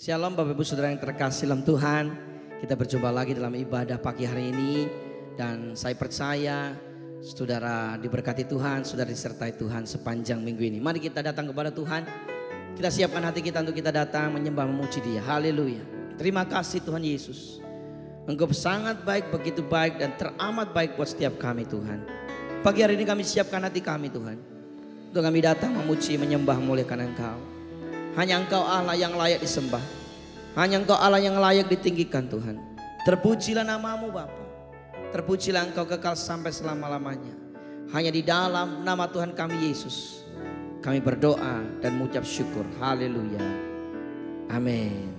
Shalom Bapak Ibu Saudara yang terkasih dalam Tuhan. Kita berjumpa lagi dalam ibadah pagi hari ini. Dan saya percaya saudara diberkati Tuhan, saudara disertai Tuhan sepanjang minggu ini. Mari kita datang kepada Tuhan. Kita siapkan hati kita untuk kita datang menyembah memuji Dia. Haleluya. Terima kasih Tuhan Yesus. Engkau sangat baik, begitu baik dan teramat baik buat setiap kami Tuhan. Pagi hari ini kami siapkan hati kami Tuhan. Untuk kami datang memuji, menyembah, memuliakan Engkau. Hanya Engkau Allah yang layak disembah. Hanya Engkau Allah yang layak ditinggikan Tuhan. Terpujilah namamu Bapa. Terpujilah Engkau kekal sampai selama-lamanya. Hanya di dalam nama Tuhan kami Yesus kami berdoa dan mengucap syukur. Haleluya. Amin.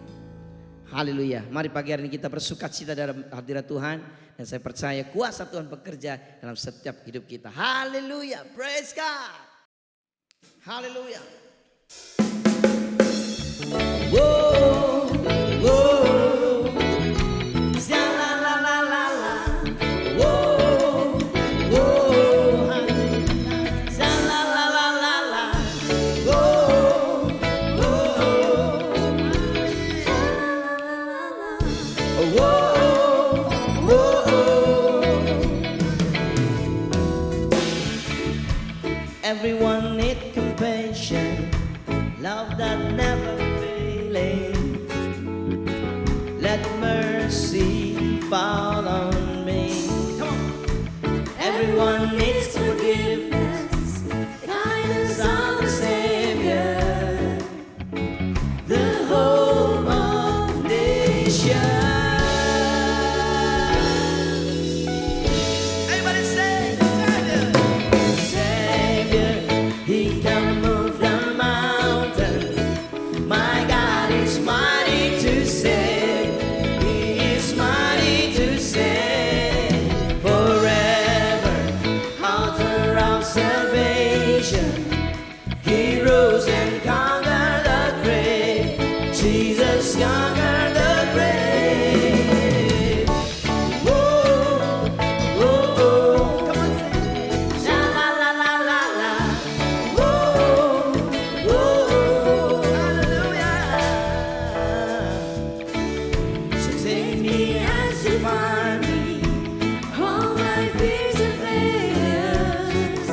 Haleluya. Mari pagi hari ini kita bersukacita dalam hadirat Tuhan. Dan saya percaya kuasa Tuhan bekerja dalam setiap hidup kita. Haleluya. Praise God. Haleluya. Whoa, whoa, la la la la la, whoa, whoa, la la la la la la, whoa, whoa, whoa. Everyone need compassion, love that never. Let mercy fall on me. Come on. Everyone needs forgiveness, kindness of the Savior, the hope of nations. Everybody say, Savior, Savior, He can move the mountains. My God is mighty to save. He rose and conquered the grave. Jesus conquered the grave. Whoa, whoa, whoa. Come on, say it. La la la la la. Whoa, whoa. Hallelujah. So take me as you find me. All my fears and failures.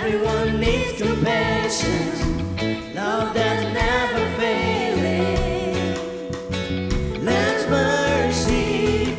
Everyone needs compassion, love that's never failing. Let mercy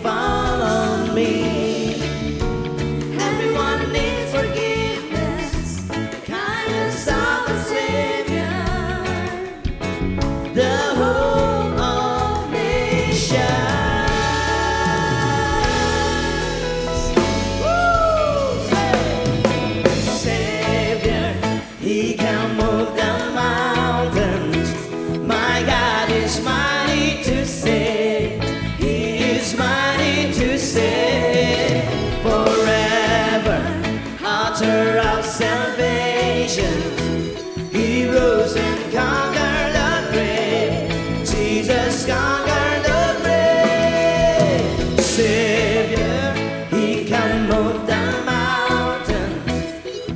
Savior, He can move the mountain.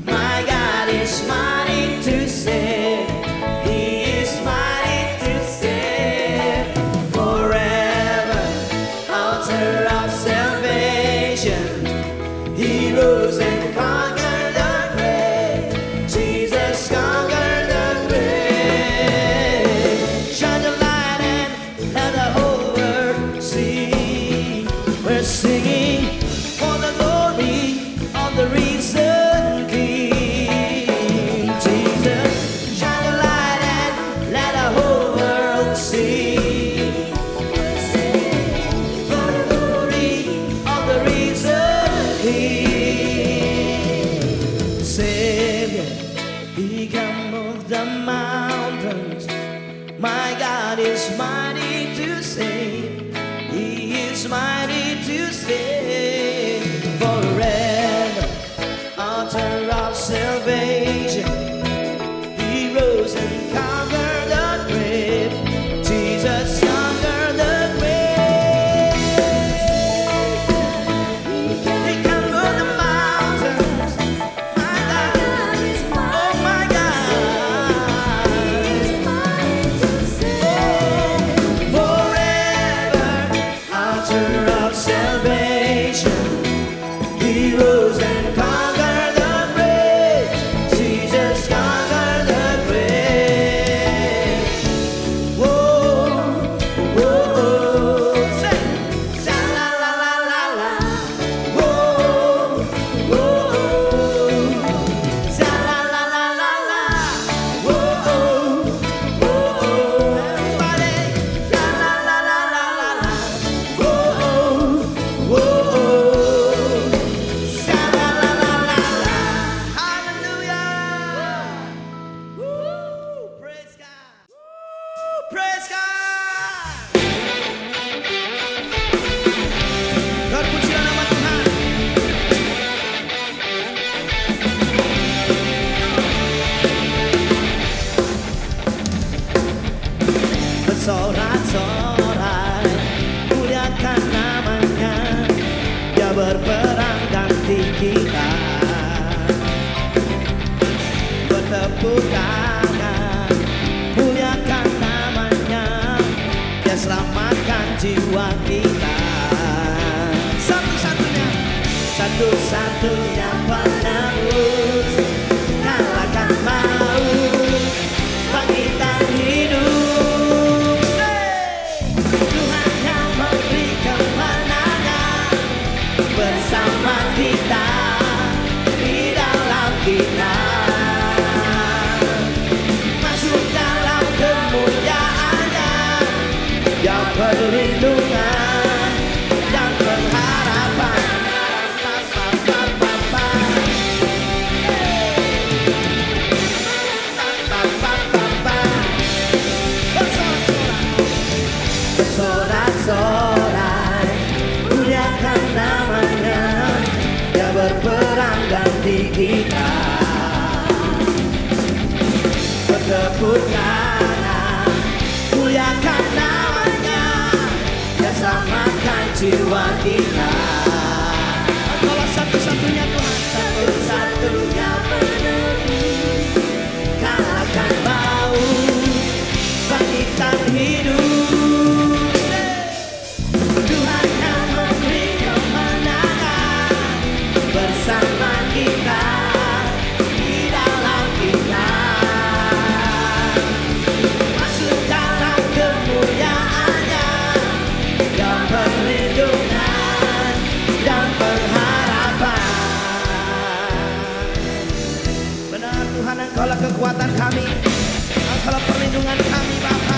My God is mighty to save. He is mighty to save forever. Author of salvation, He rose and conquered the grave. Jesus conquered the grave. Shine the light and let the whole world see. We're singing for the glory of the risen King. Jesus, shine the light and let the whole world see. We're singing for the glory of the risen King. Savior, He can move the mountains. My God is mighty to save. He is mighty to save forever. Author of salvation, He rose and conquered the grave. Jesus conquered the grave. He can move the mountains. My God, oh my God, forever. Author of salvation, He rose and conquered the grave. Jesus conquered the grave. Whoa, whoa, whoa. Say, sha la la la la la. Whoa, whoa, sha la la la la la. Whoa, whoa, everybody, sha la la la la la la. Whoa, whoa, sha la la la la la. Hallelujah. Woo, praise God. Woo, praise God. Terpujilah nama Tuhan. Bersorak-sorai, muliakan namanya. Dia berperang ganti kita. Bertepuk tangan, muliakan namanya. Dia selamatkan jiwa kita. Satu-satunya, satu-satunya penebus, kalahkan maut, bangkitkan hidup. Tuhan yang memberi kemenangan bersama kita, di dalam kita. Masuk dalam kemuliaannya, yang perlindungan dan pengharapan. Bersorak-sorai, muliakan namanya. Dia berperang ganti kita. Bertepuk tangan, muliakan namanya. Dia selamatkan jiwa kita. Engkaulah satu-satunya Tuhan, satu-satunya penebus, kalahkan maut, bangkitkan hidup. Tuhan yang memberi kemenangan bersama kita, di dalam kita. Masuk dalam kemuliaannya, yang perlindungan dan pengharapan. Benar Tuhan, Engkaulah kekuatan kami, Engkaulah perlindungan kami Bapa.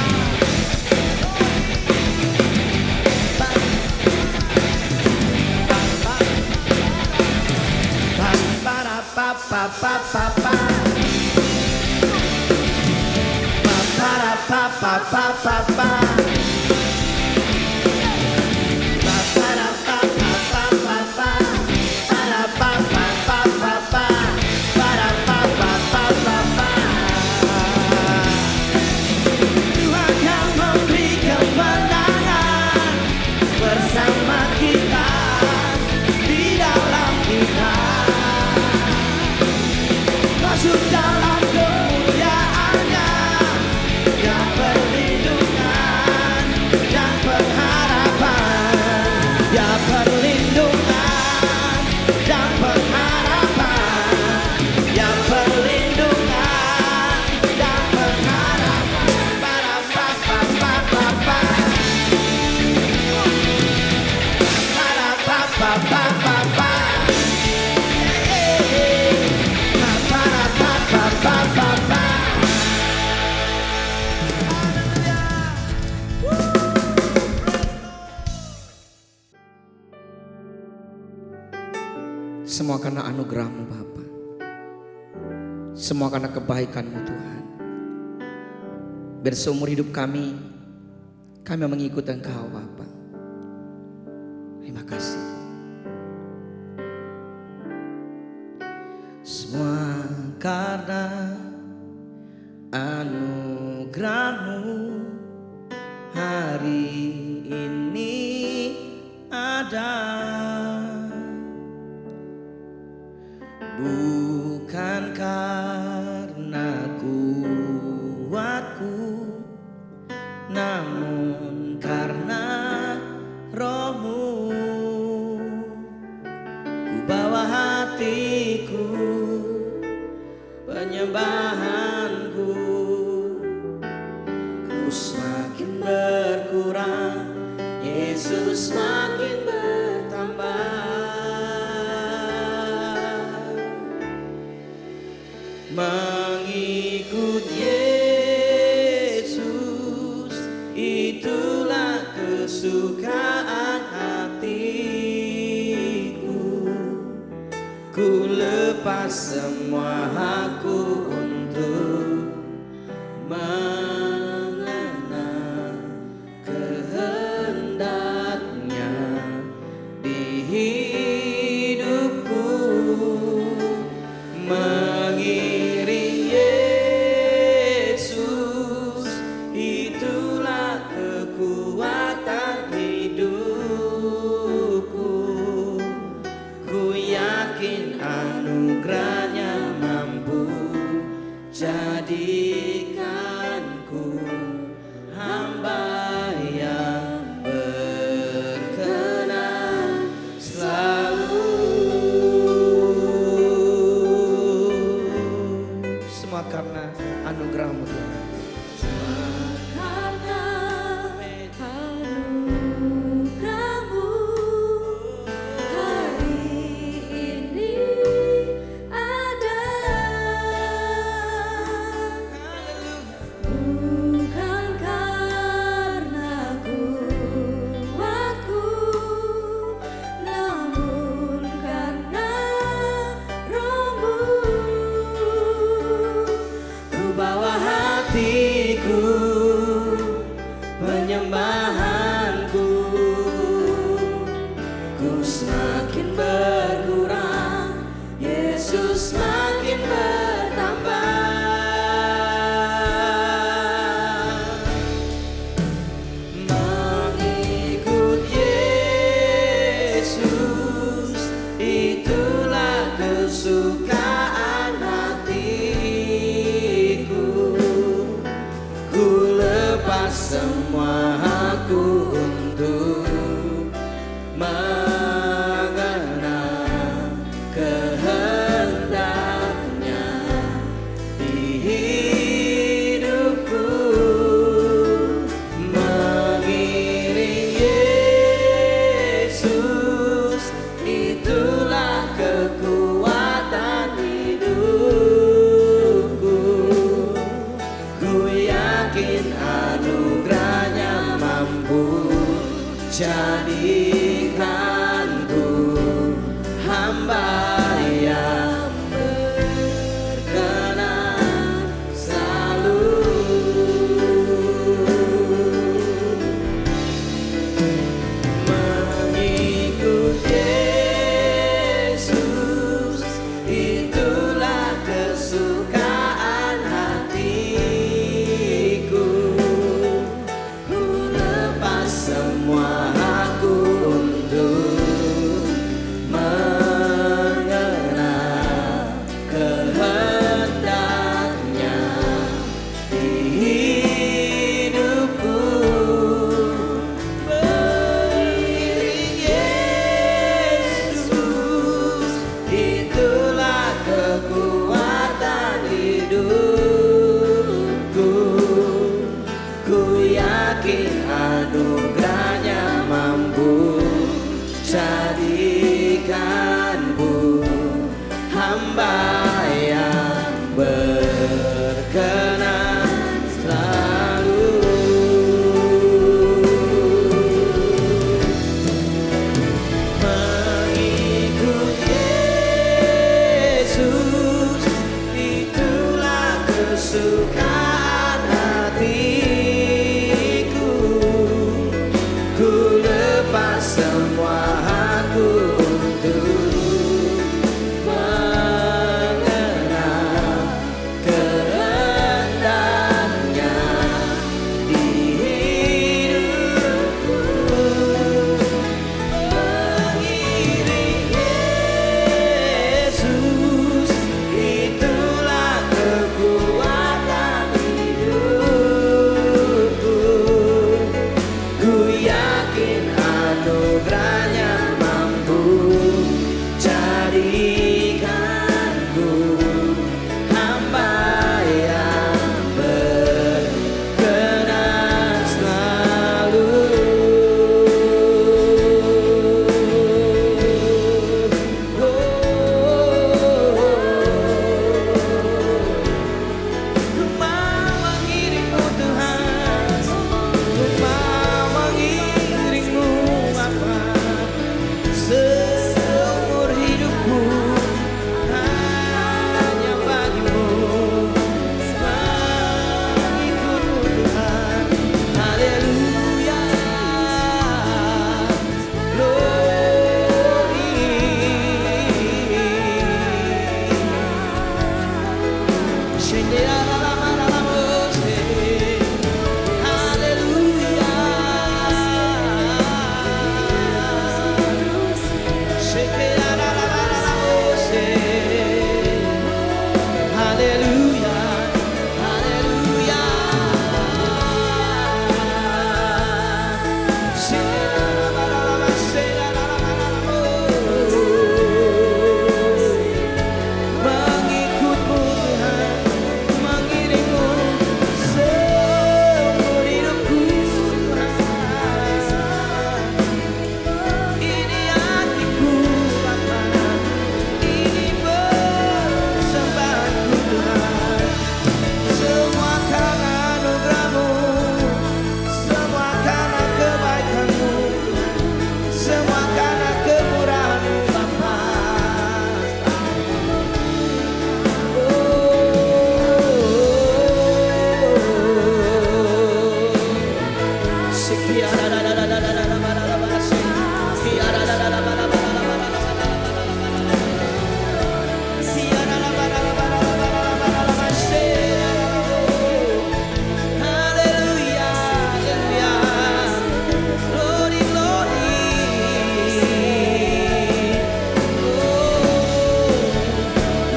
Tuhan yang memberi kemenangan bersama kita. Semua karena anugerah-Mu Bapa. Semua karena kebaikan-Mu Tuhan. Biar seumur hidup kami mengikut Engkau Bapa. Terima kasih. Semua karena anugerah-Mu hari ini ada. Bukan karena kuatku, namun karena Roh-Mu. Ku bawa hatiku, penyembahanku, ku semakin berkurang, Yesus semakin bertambah. Mengikut Yesus, itulah kesukaan hatiku. Ku lepas semua hakku untuk mengenal kehendaknya di hidupku. Mengiring Yesus, itulah kekuatan hidupku. Ku yakin anugerah-Nya mampu jadikanku hamba yang berkenan selalu. Semua karena anugerah-Mu Tuhan. Penyembahanku, ku semakin berkurang, Yesus semakin bertambah. Mengikut Yesus, itulah kesukaan hatiku. Ku lepas semua hakku untuk mengenal kehendaknya di hidupku. Mengiring Yesus, itulah kekuatan hidupku. Ku yakin anugerah-Nya mampu jadikan aku untuk mengenal kehendaknya di hidupku. Mengiring Yesus, itulah kekuatan hidupku. Ku yakin anugerahnya mampu jadikanku hamba yang berkenan selalu. Ku mau mengiringmu Tuhan, ku mau mengiringmu Bapa, seumur hidupku hanya bagimu. Mengikutmu Tuhan, haleluya, mengikutmu Tuhan, mengiringmu seumur hidupku Tuhan. Ini hatiku Bapa, ini persembahanku Tuhan. Semua karena anugerah-Mu, semua karena kebaikan-Mu, semua karena kemurahan-Mu Bapa.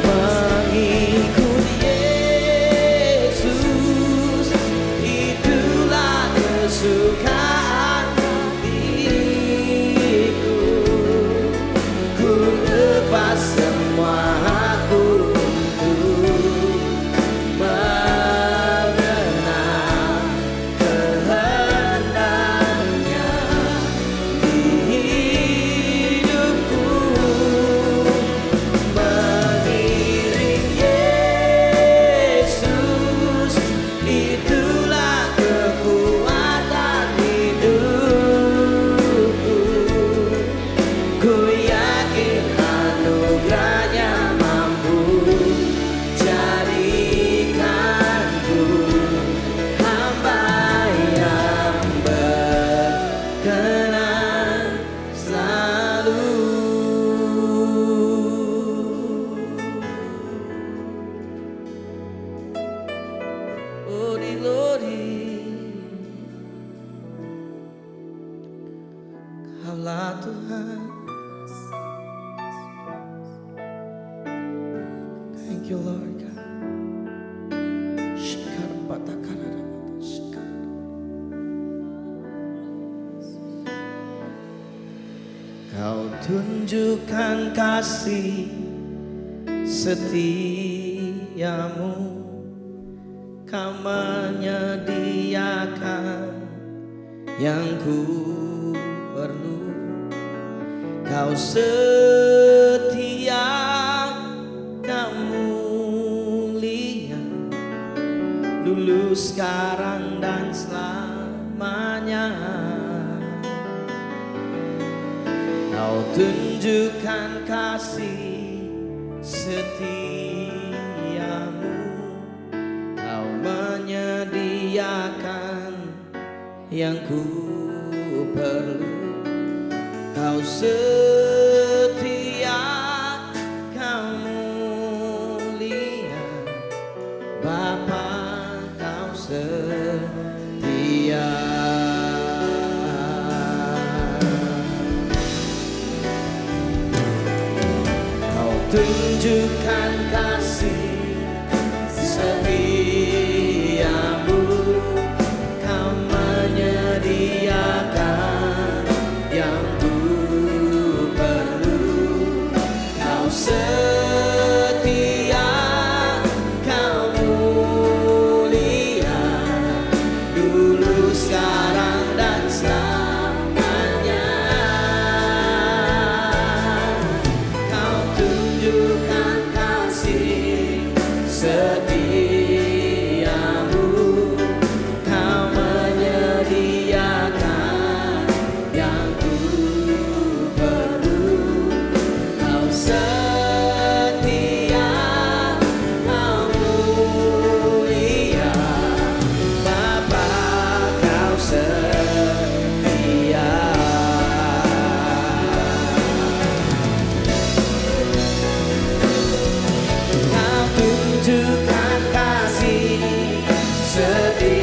Mengikut Yesus, itulah kesukaan hatiku. Ku lepas semua aku untuk mengenal kehendaknya di hidupku. Mengiring Yesus, itulah kekuatan hidupku. Ku yakin anugerahnya mampu jadikanku hamba yang berkenan selalu. Glory, glory, Kaulah Tuhan. Thank you Lord God. Shikar batakara shikar. Kau tunjukkan kasih setiamu, Kau menyediakan yang ku perlu. Kau setia, Kau mulia, dulu, sekarang, dan selamanya. Kau tunjukkan kasih setiamu, Kau menyediakan yang ku perlu. Kau Kau setia, Kau mulia, Bapa Kau setia. Kau tunjukkan kasih setiamu, Kau menyediakan yang ku perlu. Kau setia, Kau mulia, dulu, sekarang, dan selamanya. Kau tunjukkan kasih setiamu, Kau menyediakan yang ku perlu. Kau setia, Kau mulia, Bapa Kau setia. Kau tunjukkan kasih setiamu, Kau menyediakan yang ku perlu.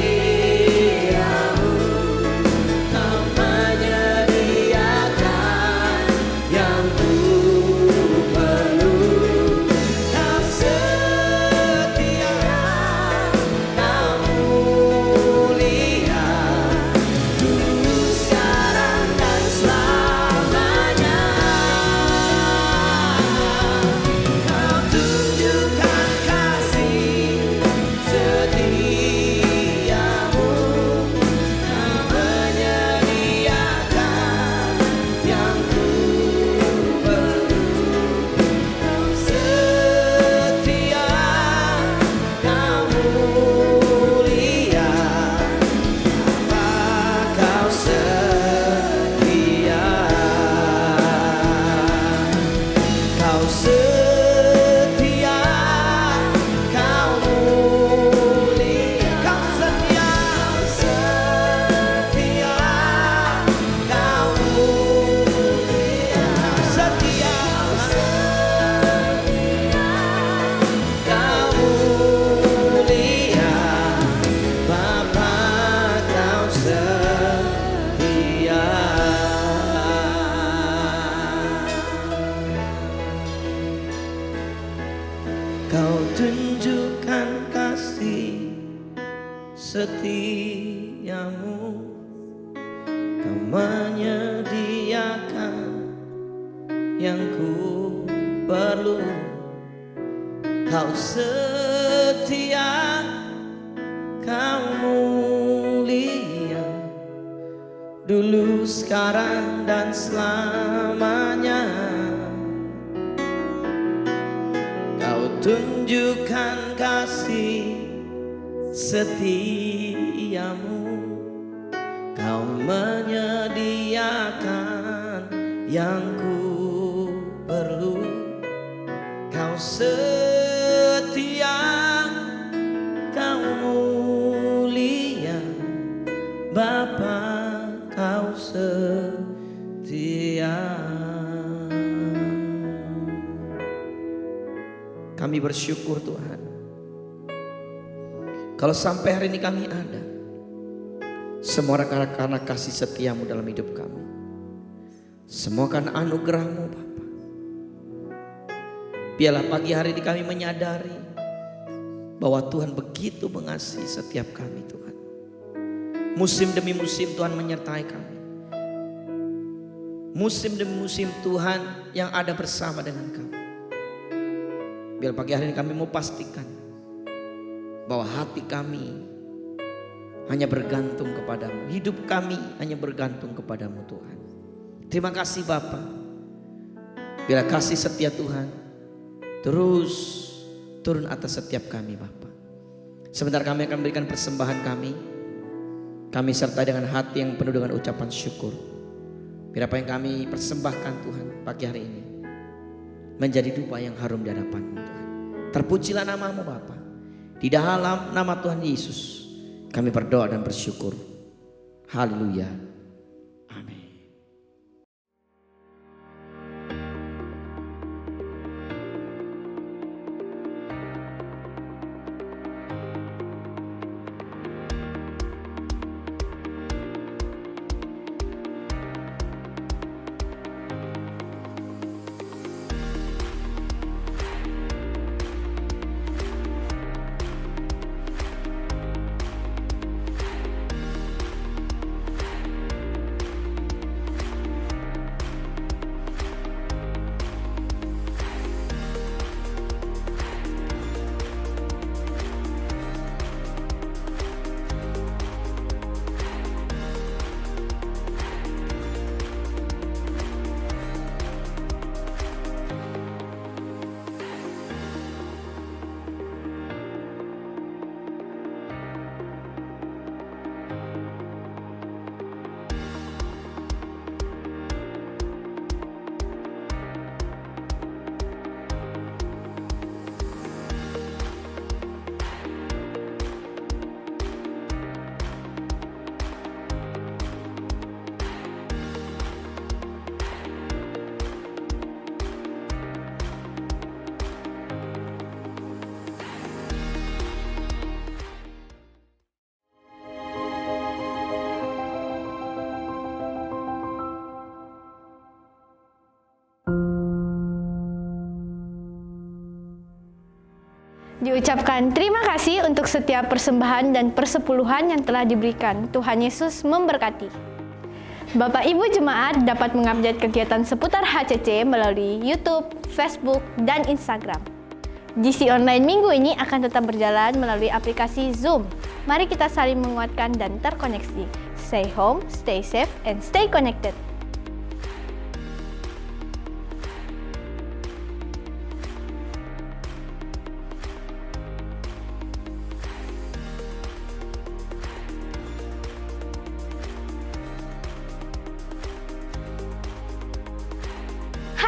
Kau setia, Kau mulia, dulu, sekarang, dan selamanya. Kau tunjukkan kasih setiamu, Kau menyediakan yang ku perlu. Kau setia, Kau mulia, Bapa Kau setia. Kau setia, Kau mulia, Kau setia, setia, Kau mulia, setia, Kau mulia, Bapa Kau setia. Kau tunjukkan kasih setiamu, Kau menyediakan yang ku perlu. Kau setia, Kau mulia, dulu, sekarang, dan selamanya. Kau tunjukkan kasih setiamu, Kau menyediakan yang ku perlu. Kau setia, Kau mulia, Bapa Kau setia. Kami bersyukur Tuhan, kalau sampai hari ini kami ada, semua karena kasih setiamu dalam hidup kami, semua karena anugerahmu Bapa. Biarlah pagi hari ini kami menyadari bahwa Tuhan begitu mengasihi setiap kami Tuhan. Musim demi musim Tuhan menyertai kami. Musim demi musim Tuhan yang ada bersama dengan kami. Biar pagi hari ini kami mau pastikan bahwa hati kami hanya bergantung kepadamu. Hidup kami hanya bergantung kepadamu Tuhan. Terima kasih Bapa. Biar kasih setia Tuhan terus turun atas setiap kami Bapa. Sebentar kami akan berikan persembahan kami. Kami sertai dengan hati yang penuh dengan ucapan syukur. Biar apa yang kami persembahkan Tuhan pagi hari ini menjadi dupa yang harum di hadapan-Mu Tuhan. Terpujilah nama-Mu Bapa. Di dalam nama Tuhan Yesus kami berdoa dan bersyukur. Haleluya. Amin. Diucapkan terima kasih untuk setiap persembahan dan persepuluhan yang telah diberikan. Tuhan Yesus memberkati. Bapak Ibu Jemaat dapat mengupdate kegiatan seputar HCC melalui YouTube, Facebook, dan Instagram. GC Online minggu ini akan tetap berjalan melalui aplikasi Zoom. Mari kita saling menguatkan dan terkoneksi. Stay home, stay safe, and stay connected.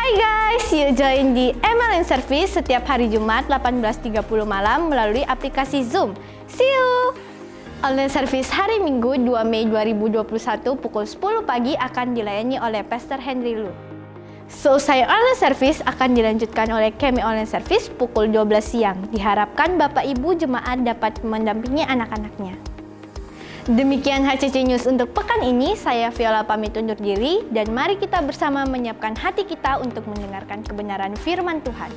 Hai guys, you join di MLN Service setiap hari Jumat 18.30 malam melalui aplikasi Zoom. See you! Online Service hari Minggu 2 Mei 2021 pukul 10 pagi akan dilayani oleh Pastor Henry Lu. Seusai Online Service akan dilanjutkan oleh Kemi Online Service pukul 12 siang. Diharapkan Bapak Ibu Jemaat dapat mendampingi anak-anaknya. Demikian HCC News untuk pekan ini, saya Viola pamit undur diri dan mari kita bersama menyiapkan hati kita untuk mendengarkan kebenaran firman Tuhan.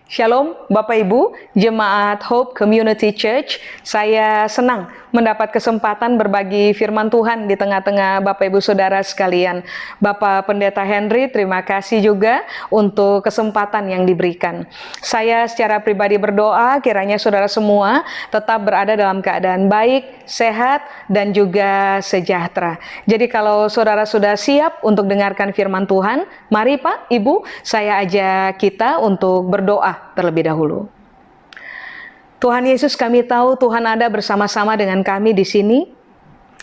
Shalom Bapak Ibu, Jemaat Hope Community Church. Saya senang mendapat kesempatan berbagi firman Tuhan di tengah-tengah Bapak Ibu Saudara sekalian. Bapak Pendeta Henry, terima kasih juga untuk kesempatan yang diberikan. Saya secara pribadi berdoa kiranya saudara semua tetap berada dalam keadaan baik, sehat, dan juga sejahtera. Jadi kalau saudara sudah siap untuk dengarkan firman Tuhan, mari Pak, Ibu, saya ajak kita untuk berdoa terlebih dahulu. Tuhan Yesus, kami tahu Tuhan ada bersama-sama dengan kami di sini.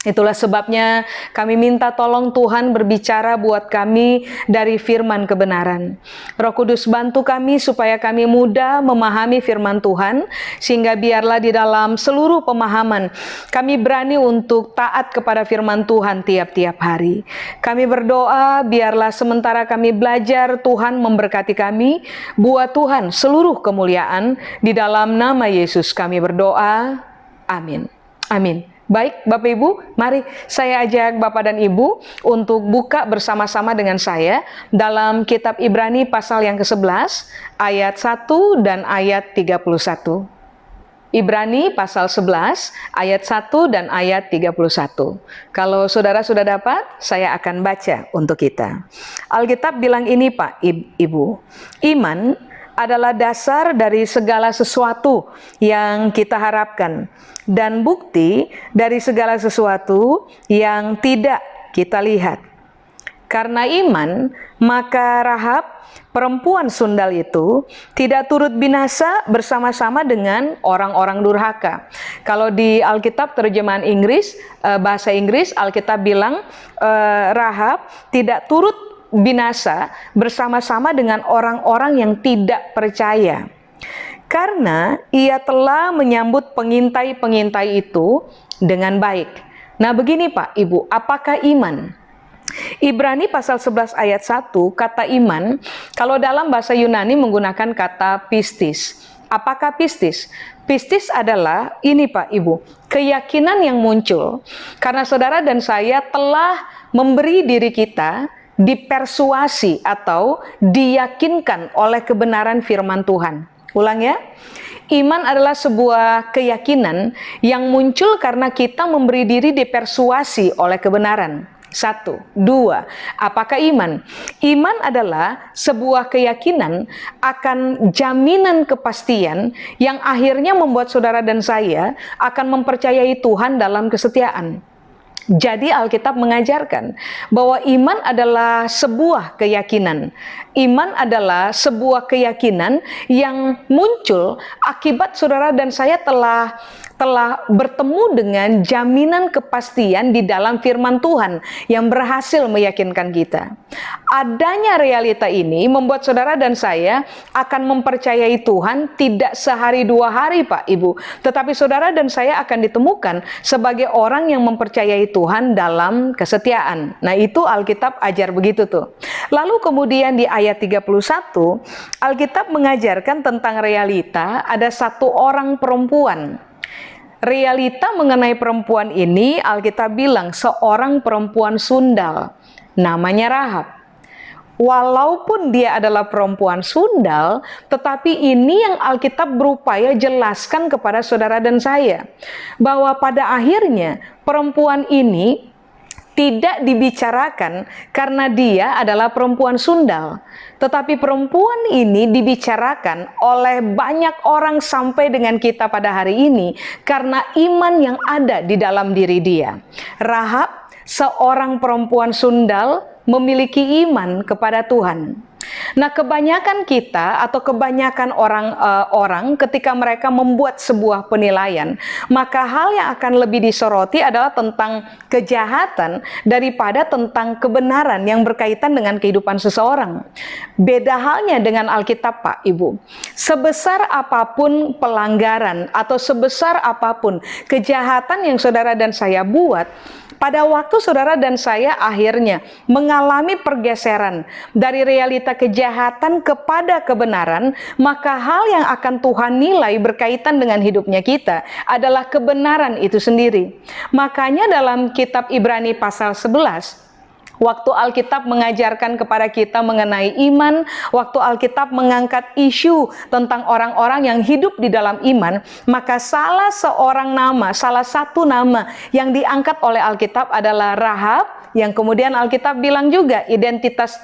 Itulah sebabnya kami minta tolong Tuhan berbicara buat kami dari firman kebenaran. Roh Kudus bantu kami supaya kami mudah memahami firman Tuhan, sehingga biarlah di dalam seluruh pemahaman kami berani untuk taat kepada firman Tuhan tiap-tiap hari. Kami berdoa biarlah sementara kami belajar, Tuhan memberkati kami. Buat Tuhan seluruh kemuliaan, di dalam nama Yesus kami berdoa. Amin. Amin. Baik Bapak Ibu, mari saya ajak Bapak dan Ibu untuk buka bersama-sama dengan saya dalam kitab Ibrani pasal yang ke-11 ayat 1 dan ayat 31. Ibrani pasal 11 ayat 1 dan ayat 31. Kalau saudara sudah dapat, saya akan baca untuk kita. Alkitab bilang ini Pak, Ibu, iman adalah dasar dari segala sesuatu yang kita harapkan dan bukti dari segala sesuatu yang tidak kita lihat. Karena iman, maka Rahab, perempuan sundal itu, tidak turut binasa bersama-sama dengan orang-orang durhaka. Kalau di Alkitab terjemahan Inggris, bahasa Inggris, Alkitab bilang Rahab tidak turut binasa bersama-sama dengan orang-orang yang tidak percaya, karena ia telah menyambut pengintai-pengintai itu dengan baik. Nah begini Pak, Ibu, apakah iman? Ibrani pasal 11 ayat 1, kata iman, kalau dalam bahasa Yunani menggunakan kata pistis. Apakah pistis? Pistis adalah ini Pak, Ibu, keyakinan yang muncul karena saudara dan saya telah memberi diri kita dipersuasi atau diyakinkan oleh kebenaran firman Tuhan. Ulang ya. Iman adalah sebuah keyakinan yang muncul karena kita memberi diri dipersuasi oleh kebenaran. 1, 2. Apakah iman? Iman adalah sebuah keyakinan akan jaminan kepastian yang akhirnya membuat saudara dan saya akan mempercayai Tuhan dalam kesetiaan. Jadi Alkitab mengajarkan bahwa iman adalah sebuah keyakinan. Iman adalah sebuah keyakinan yang muncul akibat saudara dan saya telah bertemu dengan jaminan kepastian di dalam firman Tuhan yang berhasil meyakinkan kita. Adanya realita ini membuat saudara dan saya akan mempercayai Tuhan tidak sehari dua hari Pak Ibu, tetapi saudara dan saya akan ditemukan sebagai orang yang mempercayai Tuhan dalam kesetiaan. Nah itu Alkitab ajar begitu tuh. Lalu kemudian di ayat 31 Alkitab mengajarkan tentang realita ada satu orang perempuan. Realita mengenai perempuan ini Alkitab bilang seorang perempuan sundal namanya Rahab. walaupun dia adalah perempuan sundal, tetapi ini yang Alkitab berupaya jelaskan kepada saudara dan saya, bahwa pada akhirnya perempuan ini tidak dibicarakan karena dia adalah perempuan sundal, tetapi perempuan ini dibicarakan oleh banyak orang sampai dengan kita pada hari ini karena iman yang ada di dalam diri dia. Rahab, seorang perempuan sundal, memiliki iman kepada Tuhan. Nah, kebanyakan kita atau kebanyakan orang ketika mereka membuat sebuah penilaian, maka hal yang akan lebih disoroti adalah tentang kejahatan daripada tentang kebenaran yang berkaitan dengan kehidupan seseorang. Beda halnya dengan Alkitab, Pak Ibu. Sebesar apapun pelanggaran atau sebesar apapun kejahatan yang saudara dan saya buat, pada waktu saudara dan saya akhirnya mengalami pergeseran dari realita kejahatan kepada kebenaran, maka hal yang akan Tuhan nilai berkaitan dengan hidupnya kita adalah kebenaran itu sendiri. Makanya dalam kitab Ibrani pasal 11, waktu Alkitab mengajarkan kepada kita mengenai iman, waktu Alkitab mengangkat isu tentang orang-orang yang hidup di dalam iman, maka salah satu nama yang diangkat oleh Alkitab adalah Rahab, yang kemudian Alkitab bilang juga identitas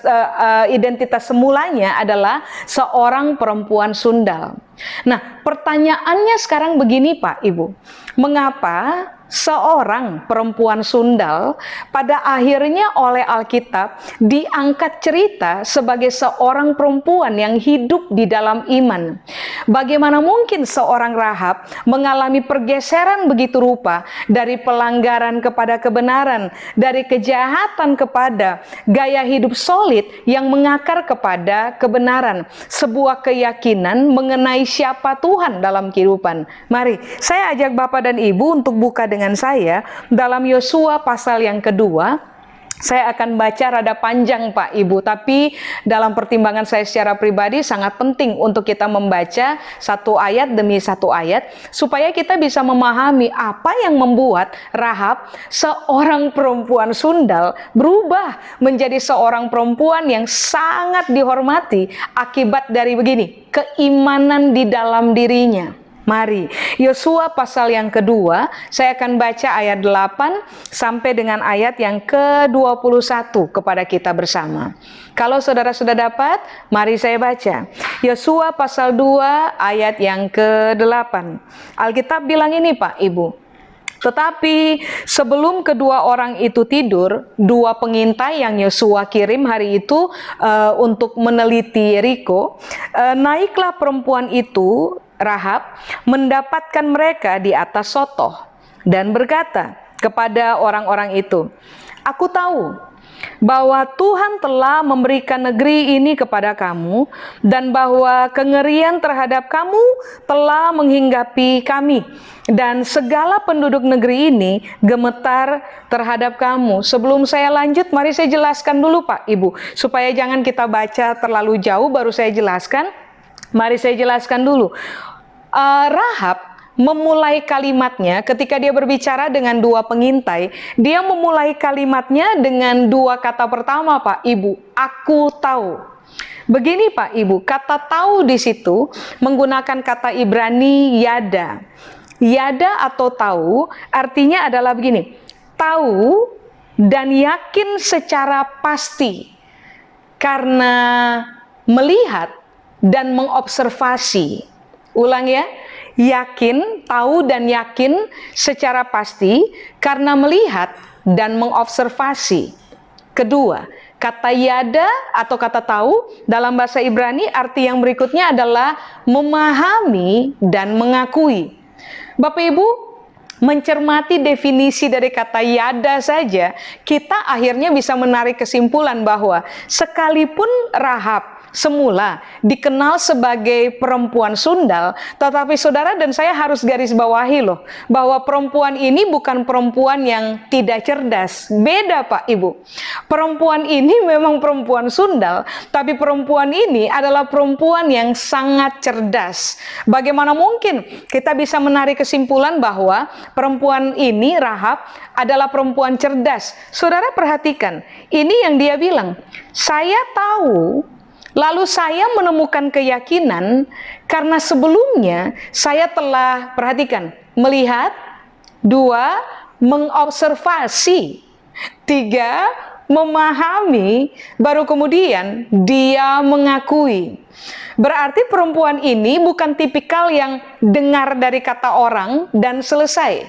semulanya adalah seorang perempuan sundal. Nah, pertanyaannya sekarang begini, Pak Ibu, mengapa seorang perempuan sundal pada akhirnya oleh Alkitab diangkat cerita sebagai seorang perempuan yang hidup di dalam iman? Bagaimana mungkin seorang Rahab mengalami pergeseran begitu rupa dari pelanggaran kepada kebenaran, dari kejahatan kepada gaya hidup solid yang mengakar kepada kebenaran, sebuah keyakinan mengenai siapa Tuhan dalam kehidupan? Mari, saya ajak Bapak dan Ibu untuk buka dengan saya dalam Yosua pasal yang kedua. Saya akan baca rada panjang, Pak Ibu, tapi dalam pertimbangan saya secara pribadi sangat penting untuk kita membaca satu ayat demi satu ayat supaya kita bisa memahami apa yang membuat Rahab, seorang perempuan sundal, berubah menjadi seorang perempuan yang sangat dihormati akibat dari begini, keimanan di dalam dirinya. Mari, Yosua pasal yang kedua, saya akan baca ayat 8 sampai dengan ayat yang ke-21 kepada kita bersama. Kalau saudara sudah dapat, mari saya baca. Yosua pasal 2 ayat yang ke-8. Alkitab bilang ini, Pak Ibu. Tetapi sebelum kedua orang itu tidur, dua pengintai yang Yosua kirim hari itu untuk meneliti Yeriko, naiklah perempuan itu, Rahab, mendapatkan mereka di atas sotoh dan berkata kepada orang-orang itu, "Aku tahu bahwa Tuhan telah memberikan negeri ini kepada kamu dan bahwa kengerian terhadap kamu telah menghinggapi kami dan segala penduduk negeri ini gemetar terhadap kamu." Sebelum saya lanjut, mari saya jelaskan dulu, Pak Ibu, supaya jangan kita baca terlalu jauh baru saya jelaskan. Mari saya jelaskan dulu. Rahab memulai kalimatnya ketika dia berbicara dengan dua pengintai, dia memulai kalimatnya dengan dua kata pertama, Pak Ibu, "Aku tahu." Begini, Pak Ibu, kata tahu di situ menggunakan kata Ibrani yada. Yada atau tahu artinya adalah begini, tahu dan yakin secara pasti karena melihat dan mengobservasi. Ulang ya, yakin, tahu dan yakin secara pasti karena melihat dan mengobservasi. Kedua, kata yada atau kata tahu dalam bahasa Ibrani arti yang berikutnya adalah memahami dan mengakui. Bapak Ibu, mencermati definisi dari kata yada saja, kita akhirnya bisa menarik kesimpulan bahwa sekalipun Rahab, semula dikenal sebagai perempuan sundal, tetapi saudara dan saya harus garis bawahi loh, bahwa perempuan ini bukan perempuan yang tidak cerdas. Beda Pak Ibu. Perempuan ini memang perempuan sundal, tapi perempuan ini adalah perempuan yang sangat cerdas. Bagaimana mungkin kita bisa menarik kesimpulan bahwa perempuan ini, Rahab, adalah perempuan cerdas? Saudara perhatikan, ini yang dia bilang, saya tahu, lalu saya menemukan keyakinan karena sebelumnya saya telah, perhatikan, melihat, 2, mengobservasi, 3, memahami, baru kemudian dia mengakui. Berarti perempuan ini bukan tipikal yang dengar dari kata orang dan selesai.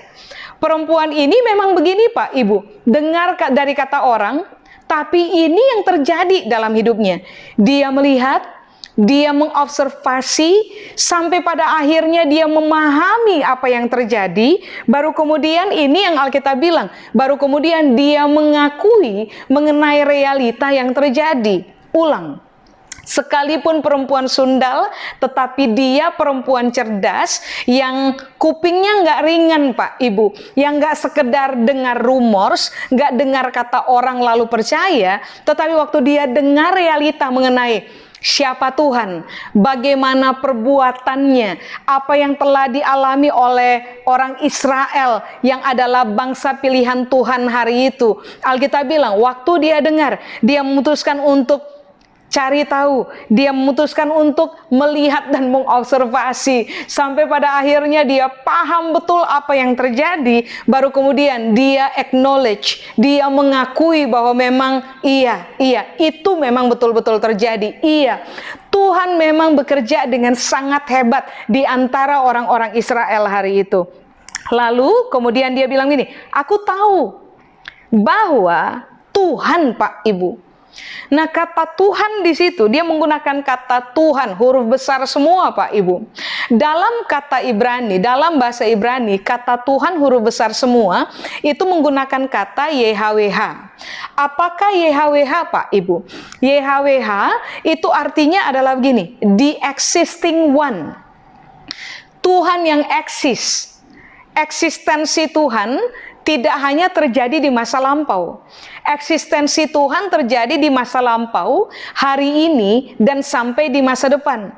Perempuan ini memang begini Pak Ibu, dengar dari kata orang, tapi ini yang terjadi dalam hidupnya. Dia melihat, dia mengobservasi, sampai pada akhirnya dia memahami apa yang terjadi, baru kemudian ini yang Alkitab bilang, baru kemudian dia mengakui mengenai realita yang terjadi. Ulang. Sekalipun perempuan sundal, tetapi dia perempuan cerdas yang kupingnya nggak ringan Pak Ibu, yang nggak sekedar dengar rumors, nggak dengar kata orang lalu percaya, tetapi waktu dia dengar realita mengenai siapa Tuhan, bagaimana perbuatannya, apa yang telah dialami oleh orang Israel yang adalah bangsa pilihan Tuhan hari itu. Alkitab bilang, waktu dia dengar, dia memutuskan untuk cari tahu, dia memutuskan untuk melihat dan mengobservasi, sampai pada akhirnya dia paham betul apa yang terjadi, baru kemudian dia acknowledge, dia mengakui bahwa memang iya, itu memang betul-betul terjadi. Iya, Tuhan memang bekerja dengan sangat hebat di antara orang-orang Israel hari itu. Lalu kemudian dia bilang gini, aku tahu bahwa Tuhan Pak Ibu. Nah, kata Tuhan di situ, dia menggunakan kata Tuhan, huruf besar semua Pak Ibu. Dalam kata Ibrani, dalam bahasa Ibrani, kata Tuhan huruf besar semua, itu menggunakan kata YHWH. Apakah YHWH Pak Ibu? YHWH itu artinya adalah begini, the existing one. Tuhan yang eksis. Eksistensi Tuhan tidak hanya terjadi di masa lampau. Eksistensi Tuhan terjadi di masa lampau, hari ini, dan sampai di masa depan.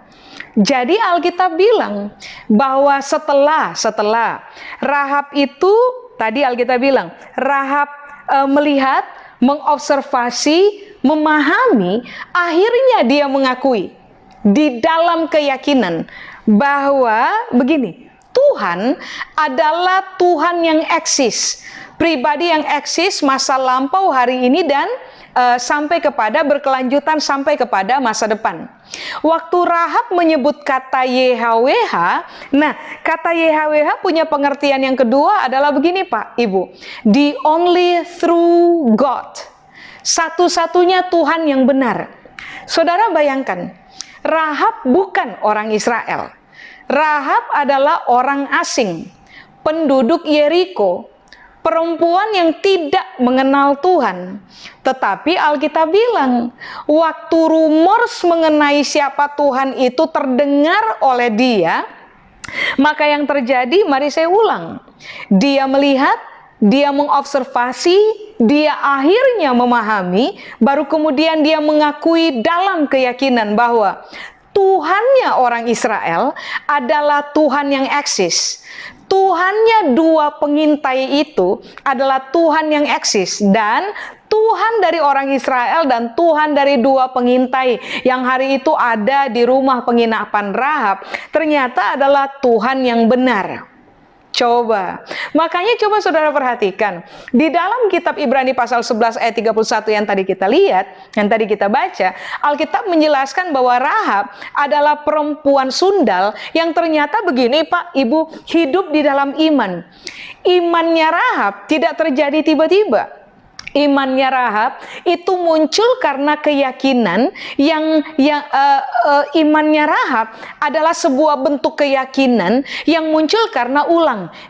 Jadi Alkitab bilang bahwa setelah Rahab itu, tadi Alkitab bilang, Rahab melihat, mengobservasi, memahami, akhirnya dia mengakui di dalam keyakinan bahwa begini, Tuhan adalah Tuhan yang eksis, pribadi yang eksis masa lampau, hari ini, dan sampai kepada berkelanjutan sampai kepada masa depan. Waktu Rahab menyebut kata YHWH, nah kata YHWH punya pengertian yang kedua adalah begini Pak Ibu, the only true God, satu-satunya Tuhan yang benar. Saudara bayangkan, Rahab bukan orang Israel. Rahab adalah orang asing, penduduk Yeriko, perempuan yang tidak mengenal Tuhan. Tetapi Alkitab bilang, waktu rumors mengenai siapa Tuhan itu terdengar oleh dia, maka yang terjadi, mari saya ulang, dia melihat, dia mengobservasi, dia akhirnya memahami, baru kemudian dia mengakui dalam keyakinan bahwa Tuhannya orang Israel adalah Tuhan yang eksis. Tuhannya dua pengintai itu adalah Tuhan yang eksis, dan Tuhan dari orang Israel dan Tuhan dari dua pengintai yang hari itu ada di rumah penginapan Rahab ternyata adalah Tuhan yang benar. Coba, makanya coba saudara perhatikan, di dalam kitab Ibrani pasal 11 ayat 31 yang tadi kita lihat, yang tadi kita baca, Alkitab menjelaskan bahwa Rahab adalah perempuan sundal yang ternyata begini Pak Ibu, hidup di dalam iman. Imannya Rahab tidak terjadi tiba-tiba. Imannya Rahab itu muncul karena keyakinan imannya Rahab adalah sebuah bentuk keyakinan yang muncul karena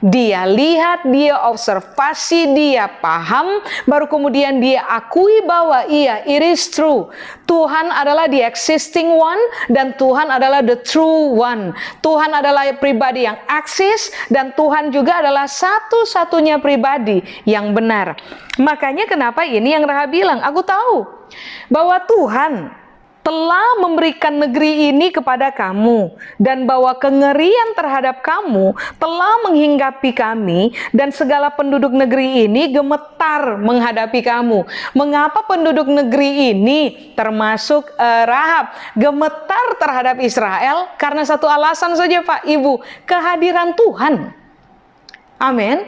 dia lihat, dia observasi, dia paham, baru kemudian dia akui bahwa iya, it is true. Tuhan adalah the existing one dan Tuhan adalah the true one. Tuhan adalah pribadi yang eksis dan Tuhan juga adalah satu-satunya pribadi yang benar. Makanya kenapa ini yang Rahab bilang, aku tahu bahwa Tuhan telah memberikan negeri ini kepada kamu dan bahwa kengerian terhadap kamu telah menghinggapi kami dan segala penduduk negeri ini gemetar menghadapi kamu. Mengapa penduduk negeri ini termasuk Rahab gemetar terhadap Israel? Karena satu alasan saja Pak Ibu, kehadiran Tuhan. Amin.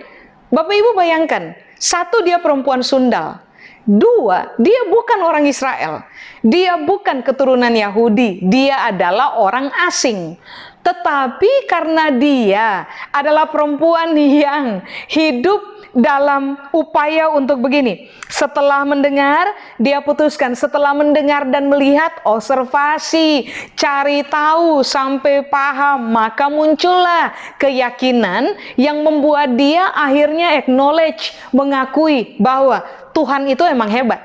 Bapak Ibu bayangkan, satu, dia perempuan sundal. Dua, dia bukan orang Israel. Dia bukan keturunan Yahudi. Dia adalah orang asing. Tetapi karena dia adalah perempuan yang hidup dalam upaya untuk begini. Setelah mendengar, dia putuskan. Setelah mendengar dan melihat, observasi, cari tahu sampai paham, maka muncullah keyakinan yang membuat dia akhirnya acknowledge, mengakui bahwa Tuhan itu emang hebat.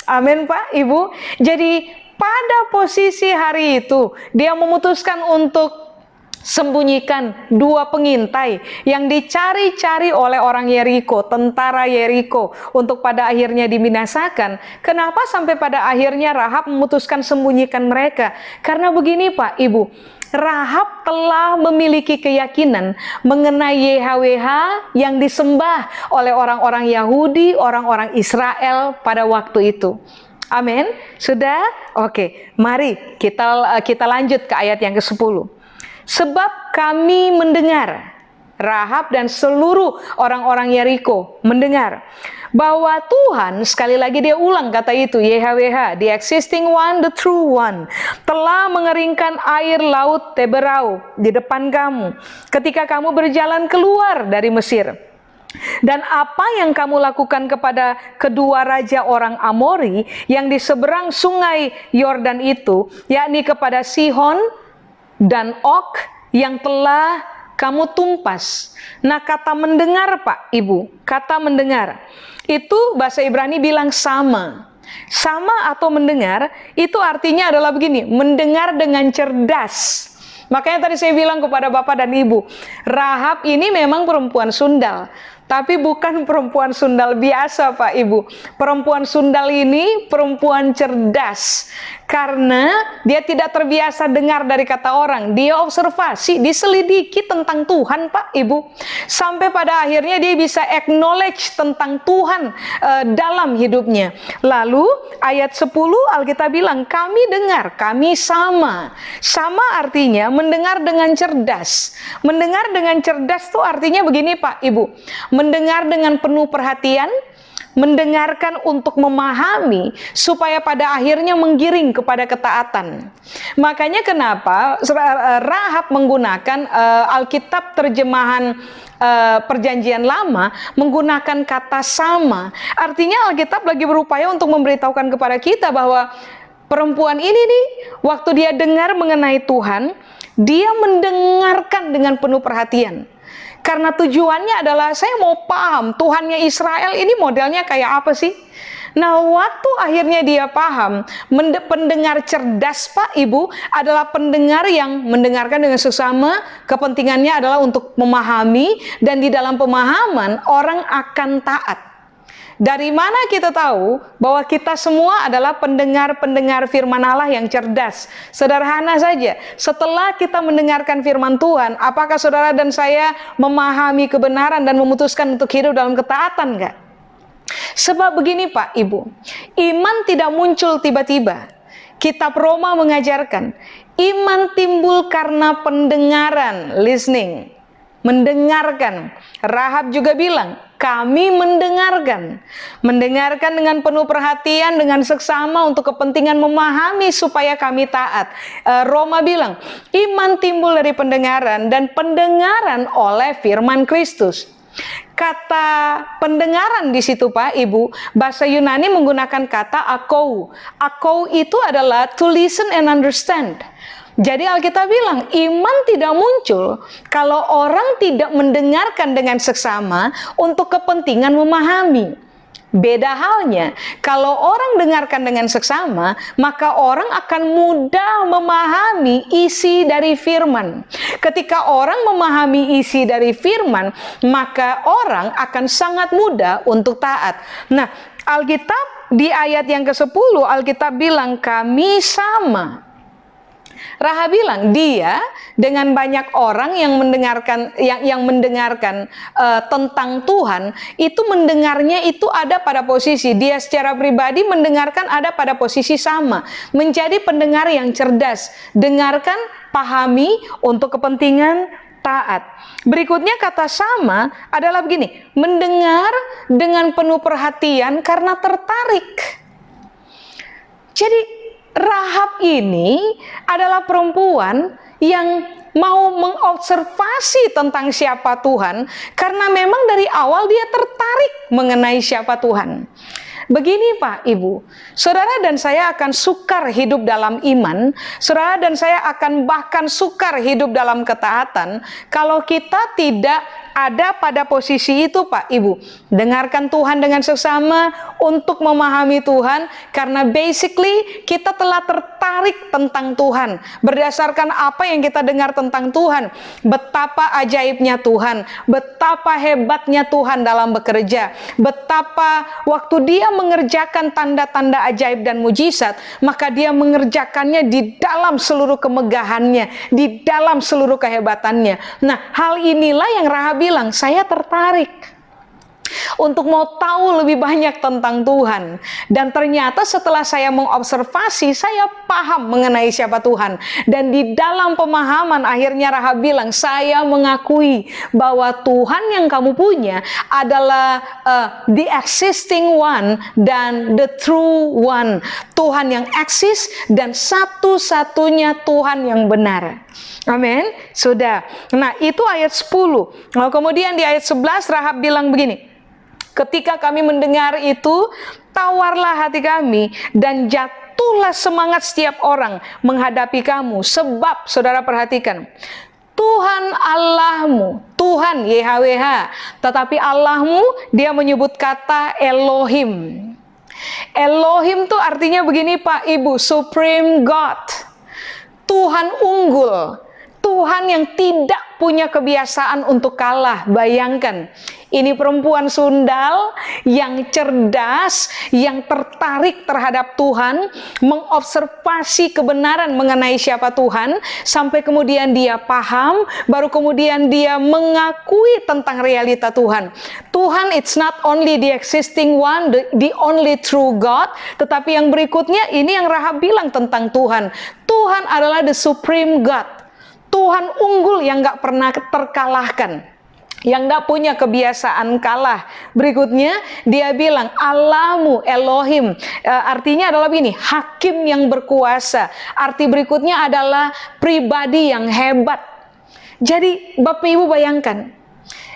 Amin Pak, Ibu. Jadi pada posisi hari itu, dia memutuskan untuk sembunyikan dua pengintai yang dicari-cari oleh orang Yeriko, tentara Yeriko, untuk pada akhirnya dibinasakan. Kenapa sampai pada akhirnya Rahab memutuskan sembunyikan mereka? Karena begini Pak, Ibu, Rahab telah memiliki keyakinan mengenai YHWH yang disembah oleh orang-orang Yahudi, orang-orang Israel pada waktu itu. Amin. Sudah? Oke, mari kita lanjut ke ayat yang ke-10. Sebab kami mendengar, Rahab dan seluruh orang-orang Yeriko mendengar bahwa Tuhan, sekali lagi dia ulang kata itu, YHWH, the existing one, the true one, telah mengeringkan air laut Teberau di depan kamu ketika kamu berjalan keluar dari Mesir. Dan apa yang kamu lakukan kepada kedua raja orang Amori yang di seberang sungai Yordan itu, yakni kepada Sihon dan Og yang telah kamu tumpas. Nah, kata mendengar Pak Ibu, kata mendengar itu bahasa Ibrani bilang sama. Sama atau mendengar itu artinya adalah begini, mendengar dengan cerdas. Makanya tadi saya bilang kepada Bapak dan Ibu, Rahab ini memang perempuan sundal, tapi bukan perempuan sundal biasa Pak Ibu. Perempuan sundal ini perempuan cerdas. Karena dia tidak terbiasa dengar dari kata orang. Dia observasi, diselidiki tentang Tuhan Pak Ibu. Sampai pada akhirnya dia bisa acknowledge tentang Tuhan dalam hidupnya. Lalu ayat 10 Alkitab bilang, kami dengar, kami sama. Sama artinya mendengar dengan cerdas. Mendengar dengan cerdas itu artinya begini Pak Ibu. Mendengar dengan penuh perhatian, mendengarkan untuk memahami, supaya pada akhirnya menggiring kepada ketaatan. Makanya kenapa Rahab menggunakan Alkitab terjemahan Perjanjian Lama menggunakan kata sama. Artinya Alkitab lagi berupaya untuk memberitahukan kepada kita bahwa perempuan ini nih, waktu dia dengar mengenai Tuhan, dia mendengarkan dengan penuh perhatian. Karena tujuannya adalah saya mau paham Tuhannya Israel ini modelnya kayak apa sih? Nah, waktu akhirnya dia paham, pendengar cerdas Pak Ibu adalah pendengar yang mendengarkan dengan sesama, kepentingannya adalah untuk memahami, dan di dalam pemahaman orang akan taat. Dari mana kita tahu bahwa kita semua adalah pendengar-pendengar firman Allah yang cerdas? Sederhana saja, setelah kita mendengarkan firman Tuhan, apakah saudara dan saya memahami kebenaran dan memutuskan untuk hidup dalam ketaatan enggak? Sebab begini Pak Ibu, iman tidak muncul tiba-tiba. Kitab Roma mengajarkan, iman timbul karena pendengaran, listening, mendengarkan. Rahab juga bilang, kami mendengarkan dengan penuh perhatian, dengan seksama untuk kepentingan memahami supaya kami taat. Roma bilang, iman timbul dari pendengaran dan pendengaran oleh firman Kristus. Kata pendengaran di situ Pak Ibu, bahasa Yunani menggunakan kata akou. Akou itu adalah to listen and understand. Jadi Alkitab bilang iman tidak muncul kalau orang tidak mendengarkan dengan seksama untuk kepentingan memahami. Beda halnya, kalau orang dengarkan dengan seksama, maka orang akan mudah memahami isi dari firman. Ketika orang memahami isi dari firman, maka orang akan sangat mudah untuk taat. Nah, Alkitab di ayat yang ke-10, Alkitab bilang kami sama. Rahab bilang dia dengan banyak orang yang mendengarkan tentang Tuhan, itu mendengarnya itu ada pada posisi dia secara pribadi mendengarkan ada pada posisi sama, menjadi pendengar yang cerdas, dengarkan, pahami untuk kepentingan taat. Berikutnya kata sama adalah begini, mendengar dengan penuh perhatian karena tertarik. Jadi Rahab ini adalah perempuan yang mau mengobservasi tentang siapa Tuhan karena memang dari awal dia tertarik mengenai siapa Tuhan. Begini Pak Ibu, saudara dan saya akan sukar hidup dalam iman, saudara dan saya akan bahkan sukar hidup dalam ketaatan kalau kita tidak ada pada posisi itu Pak Ibu. Dengarkan Tuhan dengan seksama untuk memahami Tuhan, karena basically kita telah tertarik tentang Tuhan berdasarkan apa yang kita dengar tentang Tuhan, betapa ajaibnya Tuhan, betapa hebatnya Tuhan dalam bekerja, betapa waktu dia mengerjakan tanda-tanda ajaib dan mujizat, maka dia mengerjakannya di dalam seluruh kemegahannya, di dalam seluruh kehebatannya. Nah, hal inilah yang Rahab bilang, saya tertarik untuk mau tahu lebih banyak tentang Tuhan. Dan ternyata setelah saya mengobservasi, saya paham mengenai siapa Tuhan. Dan di dalam pemahaman akhirnya Rahab bilang, saya mengakui bahwa Tuhan yang kamu punya adalah the existing one dan the true one. Tuhan yang eksis dan satu-satunya Tuhan yang benar. Amin. Sudah. Nah, itu ayat 10. Nah, kemudian di ayat 11 Rahab bilang begini, ketika kami mendengar itu, tawarlah hati kami dan jatuhlah semangat setiap orang menghadapi kamu. Sebab, saudara perhatikan, Tuhan Allahmu, Tuhan YHWH, tetapi Allahmu, dia menyebut kata Elohim. Elohim itu artinya begini Pak Ibu, Supreme God, Tuhan unggul, Tuhan yang tidak punya kebiasaan untuk kalah. Bayangkan, ini perempuan sundal yang cerdas, yang tertarik terhadap Tuhan, mengobservasi kebenaran mengenai siapa Tuhan, sampai kemudian dia paham, baru kemudian dia mengakui tentang realita Tuhan. Tuhan, it's not only the existing one, the only true God, tetapi yang berikutnya ini yang Rahab bilang tentang Tuhan. Tuhan adalah the supreme God, Tuhan unggul yang gak pernah terkalahkan, yang gak punya kebiasaan kalah. Berikutnya dia bilang Allahmu, Elohim, artinya adalah ini, hakim yang berkuasa. Arti berikutnya adalah pribadi yang hebat. Jadi Bapak Ibu bayangkan,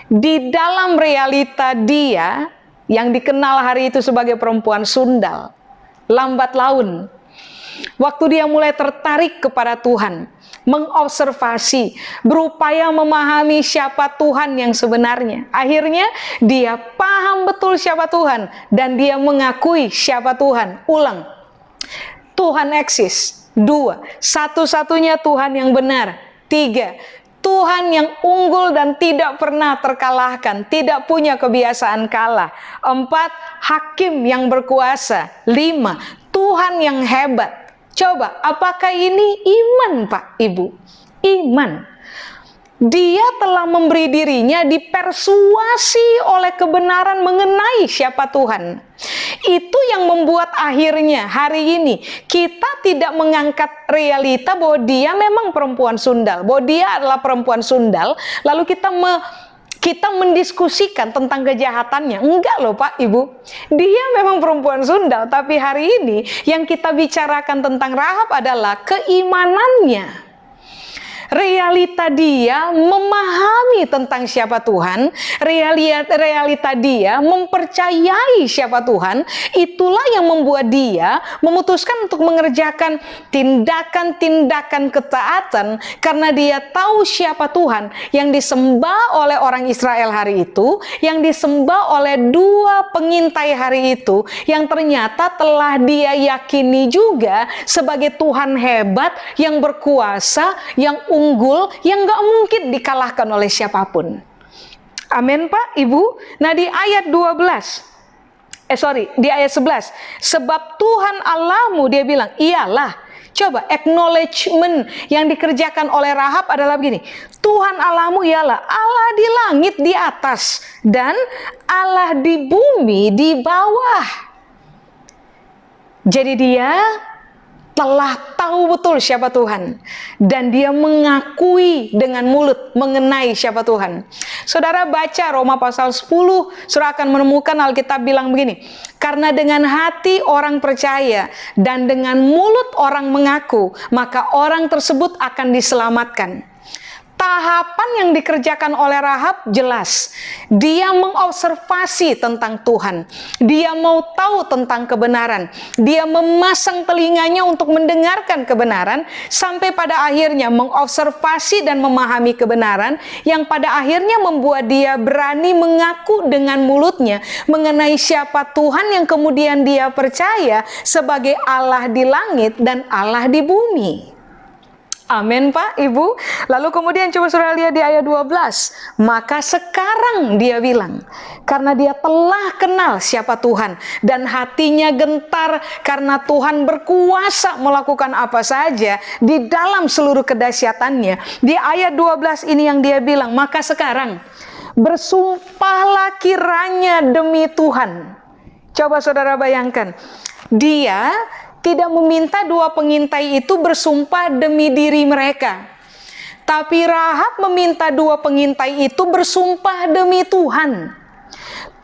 di dalam realita dia yang dikenal hari itu sebagai perempuan sundal, lambat laun, waktu dia mulai tertarik kepada Tuhan, mengobservasi, berupaya memahami siapa Tuhan yang sebenarnya. Akhirnya dia paham betul siapa Tuhan dan dia mengakui siapa Tuhan. Ulang, Tuhan eksis. 2, satu-satunya Tuhan yang benar. 3, Tuhan yang unggul dan tidak pernah terkalahkan, tidak punya kebiasaan kalah. 4, hakim yang berkuasa. 5, Tuhan yang hebat. Coba, apakah ini iman Pak Ibu? Iman. Dia telah memberi dirinya dipersuasi oleh kebenaran mengenai siapa Tuhan. Itu yang membuat akhirnya hari ini kita tidak mengangkat realita bahwa dia memang perempuan sundal, bahwa dia adalah perempuan sundal, lalu kita mendiskusikan tentang kejahatannya. Enggak loh Pak Ibu, dia memang perempuan sundal, tapi hari ini yang kita bicarakan tentang Rahab adalah keimanannya. realita dia memahami tentang siapa Tuhan, realita dia mempercayai siapa Tuhan, itulah yang membuat dia memutuskan untuk mengerjakan tindakan-tindakan ketaatan karena dia tahu siapa Tuhan yang disembah oleh orang Israel hari itu, yang disembah oleh dua pengintai hari itu, yang ternyata telah dia yakini juga sebagai Tuhan hebat, yang berkuasa, yang unggul, yang gak mungkin dikalahkan oleh siapapun. Amin Pak, Ibu. Nah di ayat 11, di ayat 11, sebab Tuhan Allahmu, dia bilang, ialah, coba acknowledgement yang dikerjakan oleh Rahab adalah begini, Tuhan Allahmu ialah Allah di langit di atas dan Allah di bumi di bawah. Jadi dia telah tahu betul siapa Tuhan dan dia mengakui dengan mulut mengenai siapa Tuhan. Saudara baca Roma pasal 10, saudara akan menemukan Alkitab bilang begini, karena dengan hati orang percaya dan dengan mulut orang mengaku, maka orang tersebut akan diselamatkan. Tahapan yang dikerjakan oleh Rahab jelas. Dia mengobservasi tentang Tuhan. Dia mau tahu tentang kebenaran. Dia memasang telinganya untuk mendengarkan kebenaran sampai pada akhirnya mengobservasi dan memahami kebenaran yang pada akhirnya membuat dia berani mengaku dengan mulutnya mengenai siapa Tuhan yang kemudian dia percaya sebagai Allah di langit dan Allah di bumi. Amin Pak, Ibu. Lalu kemudian coba saudara lihat di ayat 12. Maka sekarang dia bilang, karena dia telah kenal siapa Tuhan dan hatinya gentar karena Tuhan berkuasa melakukan apa saja di dalam seluruh kedahsyatannya. Di ayat 12 ini yang dia bilang, maka sekarang bersumpahlah kiranya demi Tuhan. Coba saudara bayangkan, dia tidak meminta dua pengintai itu bersumpah demi diri mereka. Tapi Rahab meminta dua pengintai itu bersumpah demi Tuhan.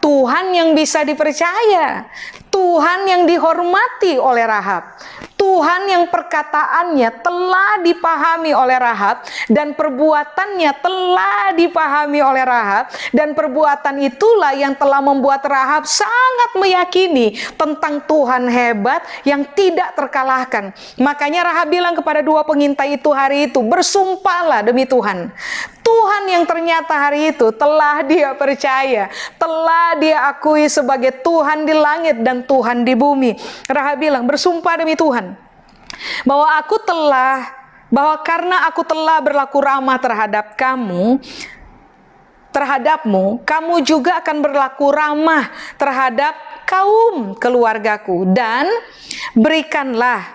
Tuhan yang bisa dipercaya. Tuhan yang dihormati oleh Rahab. Tuhan yang perkataannya telah dipahami oleh Rahab dan perbuatannya telah dipahami oleh Rahab, dan perbuatan itulah yang telah membuat Rahab sangat meyakini tentang Tuhan hebat yang tidak terkalahkan. Makanya Rahab bilang kepada dua pengintai itu hari itu, bersumpahlah demi Tuhan. Tuhan yang ternyata hari itu telah dia percaya, telah dia akui sebagai Tuhan di langit dan Tuhan di bumi. Rahab bilang, bersumpah demi Tuhan, bahwa karena aku telah berlaku ramah terhadapmu, kamu juga akan berlaku ramah terhadap kaum keluargaku, dan berikanlah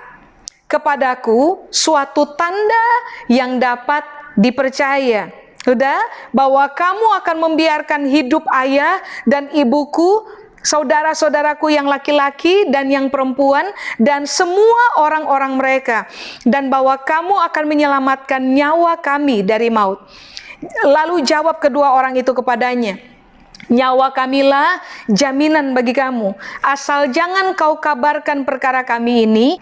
kepadaku suatu tanda yang dapat dipercaya. Sudah, bahwa kamu akan membiarkan hidup ayah dan ibuku, saudara-saudaraku yang laki-laki dan yang perempuan, dan semua orang-orang mereka, dan bahwa kamu akan menyelamatkan nyawa kami dari maut. Lalu jawab kedua orang itu kepadanya, nyawa kamilah jaminan bagi kamu, asal jangan kau kabarkan perkara kami ini.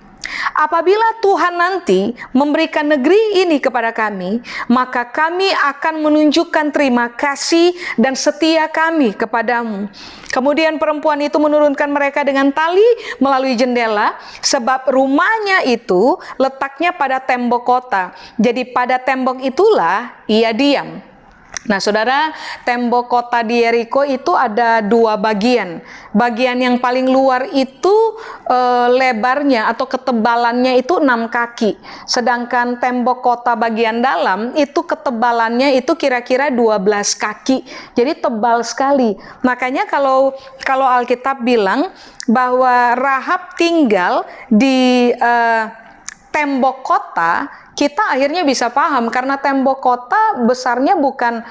Apabila Tuhan nanti memberikan negeri ini kepada kami, maka kami akan menunjukkan terima kasih dan setia kami kepadamu. Kemudian perempuan itu menurunkan mereka dengan tali melalui jendela, sebab rumahnya itu letaknya pada tembok kota. Jadi pada tembok itulah ia diam. Nah saudara, tembok kota di Yeriko itu ada dua bagian. Bagian yang paling luar itu lebarnya atau ketebalannya itu 6 kaki. Sedangkan tembok kota bagian dalam itu ketebalannya itu kira-kira 12 kaki. Jadi tebal sekali. Makanya kalau Alkitab bilang bahwa Rahab tinggal di tembok kota, kita akhirnya bisa paham karena tembok kota besarnya bukan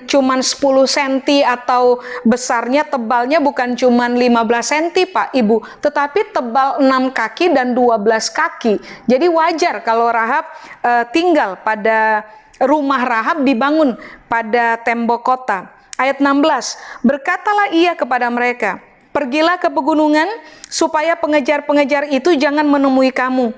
cuman 10 cm atau besarnya tebalnya bukan cuman 15 cm Pak Ibu, tetapi tebal 6 kaki dan 12 kaki. Jadi wajar kalau Rahab tinggal pada rumah Rahab dibangun pada tembok kota. Ayat 16, berkatalah ia kepada mereka, pergilah ke pegunungan supaya pengejar-pengejar itu jangan menemui kamu.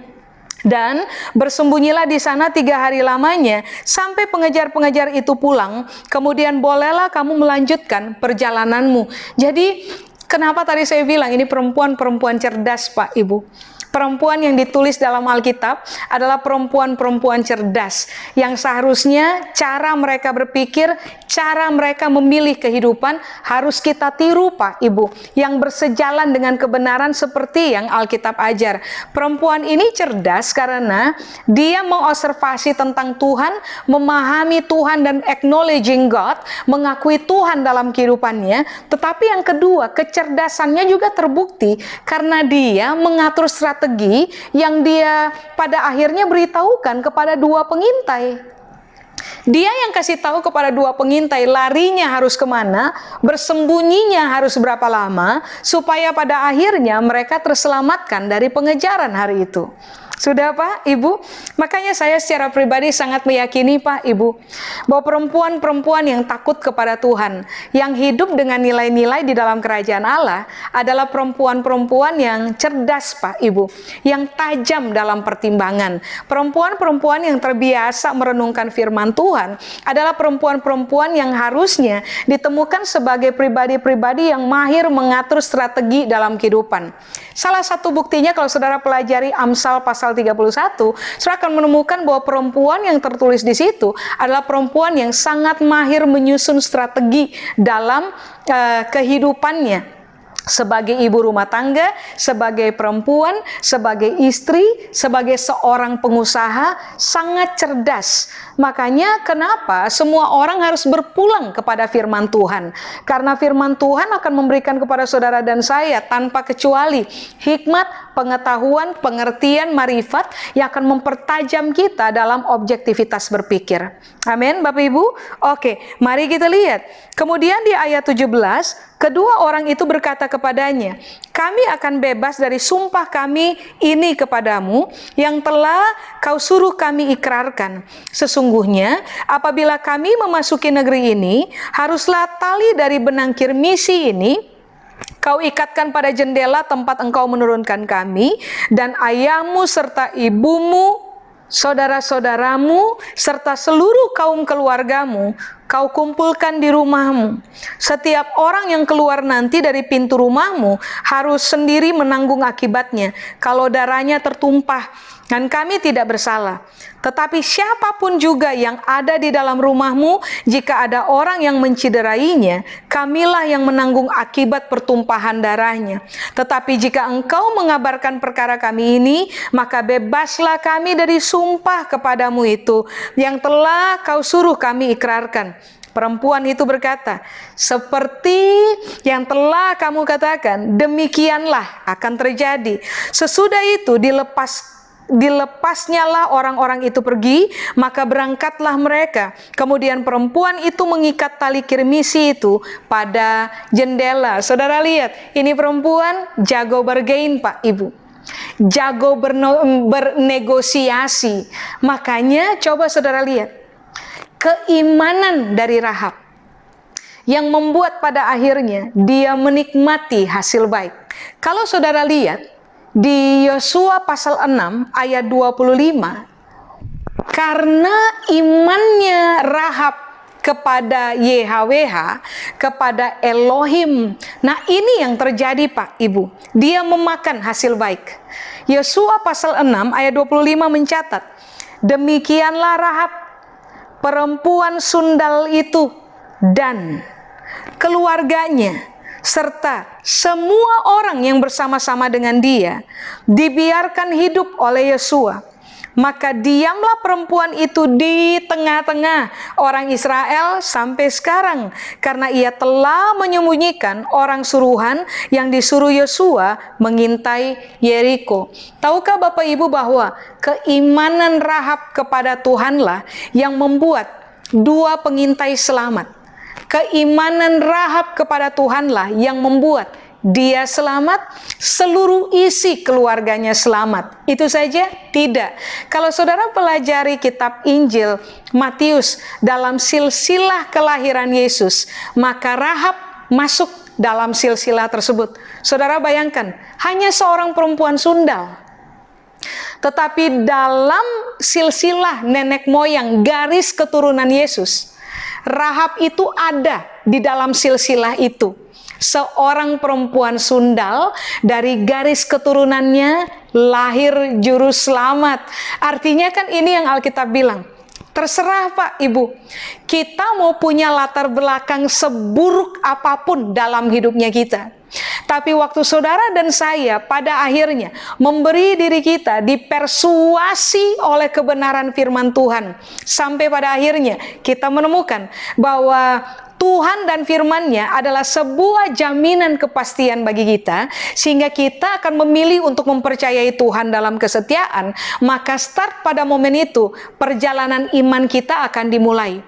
Dan bersembunyilah di sana 3 hari lamanya sampai pengejar-pengejar itu pulang. Kemudian bolehlah kamu melanjutkan perjalananmu. Jadi kenapa tadi saya bilang ini perempuan-perempuan cerdas, Pak Ibu? Perempuan yang ditulis dalam Alkitab adalah perempuan-perempuan cerdas yang seharusnya cara mereka berpikir, cara mereka memilih kehidupan harus kita tiru, Pak Ibu, yang bersejalan dengan kebenaran seperti yang Alkitab ajar. Perempuan ini cerdas karena dia mengobservasi tentang Tuhan, memahami Tuhan dan acknowledging God, mengakui Tuhan dalam kehidupannya. Tetapi yang kedua, kecerdasannya juga terbukti karena dia mengatur strategi yang dia pada akhirnya beritahukan kepada 2 pengintai. Dia yang kasih tahu kepada 2 pengintai larinya harus kemana, bersembunyinya harus berapa lama, supaya pada akhirnya mereka terselamatkan dari pengejaran hari itu. Sudah Pak, Ibu? Makanya saya secara pribadi sangat meyakini Pak, Ibu, bahwa perempuan-perempuan yang takut kepada Tuhan, yang hidup dengan nilai-nilai di dalam kerajaan Allah, adalah perempuan-perempuan yang cerdas Pak, Ibu, yang tajam dalam pertimbangan. Perempuan-perempuan yang terbiasa merenungkan firman Tuhan adalah perempuan-perempuan yang harusnya ditemukan sebagai pribadi-pribadi yang mahir mengatur strategi dalam kehidupan. Salah satu buktinya kalau saudara pelajari Amsal pasal 31, saudara akan menemukan bahwa perempuan yang tertulis di situ adalah perempuan yang sangat mahir menyusun strategi dalam kehidupannya. Sebagai ibu rumah tangga, sebagai perempuan, sebagai istri, sebagai seorang pengusaha, sangat cerdas. Makanya kenapa semua orang harus berpulang kepada firman Tuhan. Karena firman Tuhan akan memberikan kepada saudara dan saya tanpa kecuali hikmat, pengetahuan, pengertian, marifat yang akan mempertajam kita dalam objektivitas berpikir. Amin, Bapak Ibu? Oke, mari kita lihat. Kemudian di ayat 17, kedua orang itu berkata kepadanya, kami akan bebas dari sumpah kami ini kepadamu yang telah kau suruh kami ikrarkan. Sesungguhnya apabila kami memasuki negeri ini, haruslah tali dari benang kirmisi ini kau ikatkan pada jendela tempat engkau menurunkan kami, dan ayahmu serta ibumu, saudara-saudaramu, serta seluruh kaum keluargamu, kau kumpulkan di rumahmu. Setiap orang yang keluar nanti dari pintu rumahmu harus sendiri menanggung akibatnya kalau darahnya tertumpah, dan kami tidak bersalah. Tetapi siapapun juga yang ada di dalam rumahmu, jika ada orang yang menciderainya, kamilah yang menanggung akibat pertumpahan darahnya. Tetapi jika engkau mengabarkan perkara kami ini, maka bebaslah kami dari sumpah kepadamu itu, yang telah kau suruh kami ikrarkan. Perempuan itu berkata, seperti yang telah kamu katakan, demikianlah akan terjadi. Sesudah itu dilepasnyalah orang-orang itu pergi, maka berangkatlah mereka. Kemudian perempuan itu mengikat tali kirmisi itu pada jendela. Saudara lihat, ini perempuan jago bargain Pak Ibu, jago bernegosiasi. Makanya coba saudara lihat keimanan dari Rahab yang membuat pada akhirnya dia menikmati hasil baik. Kalau saudara lihat di Yosua pasal 6 ayat 25, karena imannya Rahab kepada YHWH, kepada Elohim. Nah ini yang terjadi Pak Ibu, dia memakan hasil baik. Yosua pasal 6 ayat 25 mencatat, demikianlah Rahab, perempuan sundal itu, dan keluarganya, serta semua orang yang bersama-sama dengan dia, dibiarkan hidup oleh Yosua. Maka diamlah perempuan itu di tengah-tengah orang Israel sampai sekarang, karena ia telah menyembunyikan orang suruhan yang disuruh Yosua mengintai Yeriko. Tahukah Bapak Ibu bahwa keimanan Rahab kepada Tuhanlah yang membuat 2 pengintai selamat. Keimanan Rahab kepada Tuhanlah yang membuat dia selamat, seluruh isi keluarganya selamat. Itu saja? Tidak. Kalau saudara pelajari kitab Injil Matius dalam silsilah kelahiran Yesus, maka Rahab masuk dalam silsilah tersebut. Saudara bayangkan, hanya seorang perempuan sundal. tetapi dalam silsilah nenek moyang garis keturunan Yesus, Rahab itu ada di dalam silsilah itu. Seorang perempuan sundal, dari garis keturunannya lahir juru selamat. Artinya kan ini yang Alkitab bilang. Terserah Pak Ibu, kita mau punya latar belakang seburuk apapun dalam hidupnya kita. Tapi waktu saudara dan saya pada akhirnya memberi diri kita dipersuasi oleh kebenaran firman Tuhan, sampai pada akhirnya kita menemukan bahwa Tuhan dan firman-Nya adalah sebuah jaminan kepastian bagi kita, sehingga kita akan memilih untuk mempercayai Tuhan dalam kesetiaan. Maka start pada momen itu, perjalanan iman kita akan dimulai.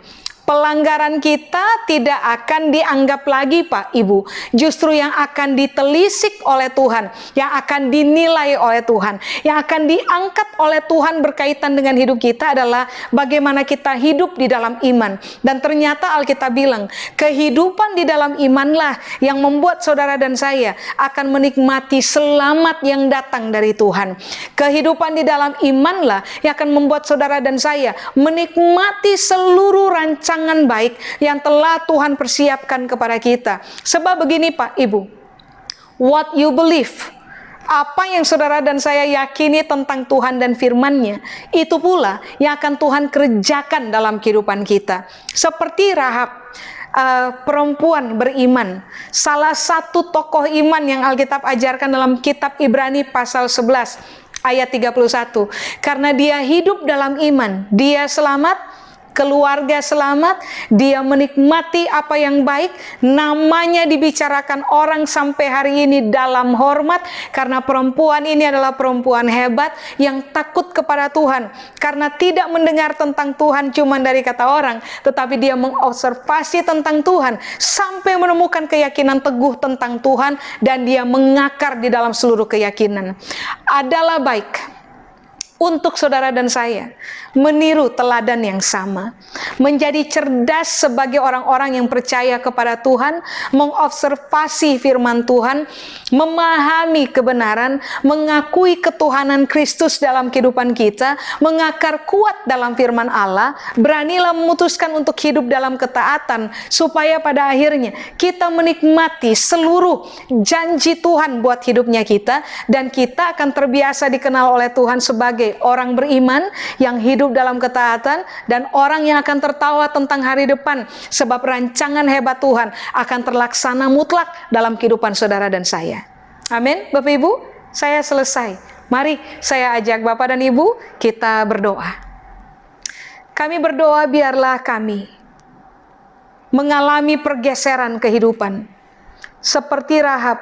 Pelanggaran kita tidak akan dianggap lagi Pak Ibu, justru yang akan ditelisik oleh Tuhan, yang akan dinilai oleh Tuhan, yang akan diangkat oleh Tuhan berkaitan dengan hidup kita adalah bagaimana kita hidup di dalam iman. Dan ternyata Alkitab bilang, kehidupan di dalam imanlah yang membuat saudara dan saya akan menikmati selamat yang datang dari Tuhan. Kehidupan di dalam imanlah yang akan membuat saudara dan saya menikmati seluruh rancangan baik yang telah Tuhan persiapkan kepada kita. Sebab begini Pak Ibu, what you believe, apa yang saudara dan saya yakini tentang Tuhan dan firman-Nya, itu pula yang akan Tuhan kerjakan dalam kehidupan kita. Seperti Rahab, perempuan beriman, salah satu tokoh iman yang Alkitab ajarkan dalam kitab Ibrani pasal 11 ayat 31. Karena dia hidup dalam iman, dia selamat, keluarga selamat, dia menikmati apa yang baik, namanya dibicarakan orang sampai hari ini dalam hormat, karena perempuan ini adalah perempuan hebat yang takut kepada Tuhan, karena tidak mendengar tentang Tuhan cuma dari kata orang, tetapi dia mengobservasi tentang Tuhan sampai menemukan keyakinan teguh tentang Tuhan, dan dia mengakar di dalam seluruh keyakinan. Adalah baik untuk saudara dan saya meniru teladan yang sama, menjadi cerdas sebagai orang-orang yang percaya kepada Tuhan, mengobservasi firman Tuhan, memahami kebenaran, mengakui ketuhanan Kristus dalam kehidupan kita, mengakar kuat dalam firman Allah, beranilah memutuskan untuk hidup dalam ketaatan, supaya pada akhirnya kita menikmati seluruh janji Tuhan buat hidupnya kita, dan kita akan terbiasa dikenal oleh Tuhan sebagai orang beriman yang hidup dalam ketaatan, dan orang yang akan tertawa tentang hari depan, sebab rancangan hebat Tuhan akan terlaksana mutlak dalam kehidupan saudara dan saya. Amin. Bapak Ibu, saya selesai. Mari saya ajak Bapak dan Ibu kita berdoa. Kami berdoa biarlah kami mengalami pergeseran kehidupan seperti Rahab,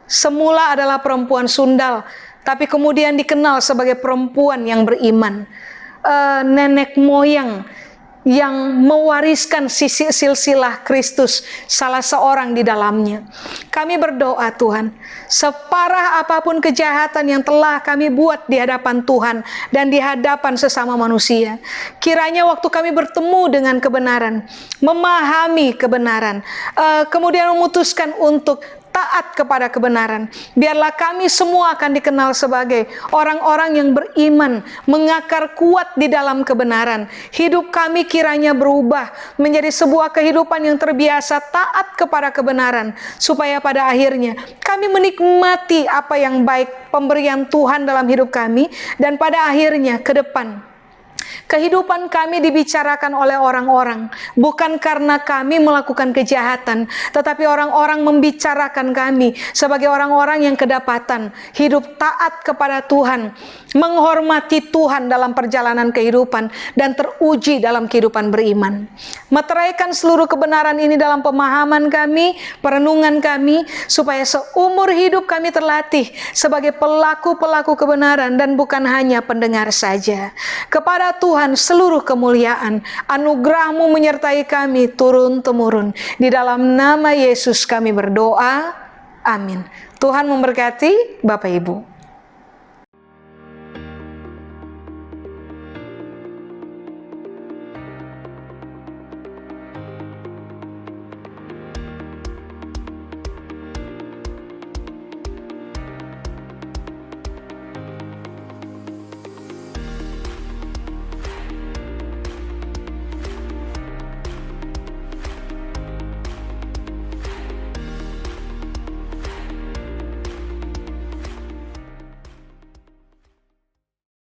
semula adalah perempuan sundal, tapi kemudian dikenal sebagai perempuan yang beriman, nenek moyang yang mewariskan silsilah Kristus, salah seorang di dalamnya. Kami berdoa Tuhan, separah apapun kejahatan yang telah kami buat di hadapan Tuhan dan di hadapan sesama manusia, kiranya waktu kami bertemu dengan kebenaran, memahami kebenaran, kemudian memutuskan untuk taat kepada kebenaran, biarlah kami semua akan dikenal sebagai orang-orang yang beriman, mengakar kuat di dalam kebenaran. Hidup kami kiranya berubah menjadi sebuah kehidupan yang terbiasa taat kepada kebenaran, supaya pada akhirnya kami menikmati apa yang baik, pemberian Tuhan dalam hidup kami, dan pada akhirnya ke depan kehidupan kami dibicarakan oleh orang-orang, bukan karena kami melakukan kejahatan, tetapi orang-orang membicarakan kami sebagai orang-orang yang kedapatan hidup taat kepada Tuhan, menghormati Tuhan dalam perjalanan kehidupan, dan teruji dalam kehidupan beriman. Meteraikan seluruh kebenaran ini dalam pemahaman kami, perenungan kami, supaya seumur hidup kami terlatih sebagai pelaku-pelaku kebenaran dan bukan hanya pendengar saja. Kepada Tuhan seluruh kemuliaan, anugerah-Mu menyertai kami turun-temurun. Di dalam nama Yesus kami berdoa, amin. Tuhan memberkati Bapak Ibu.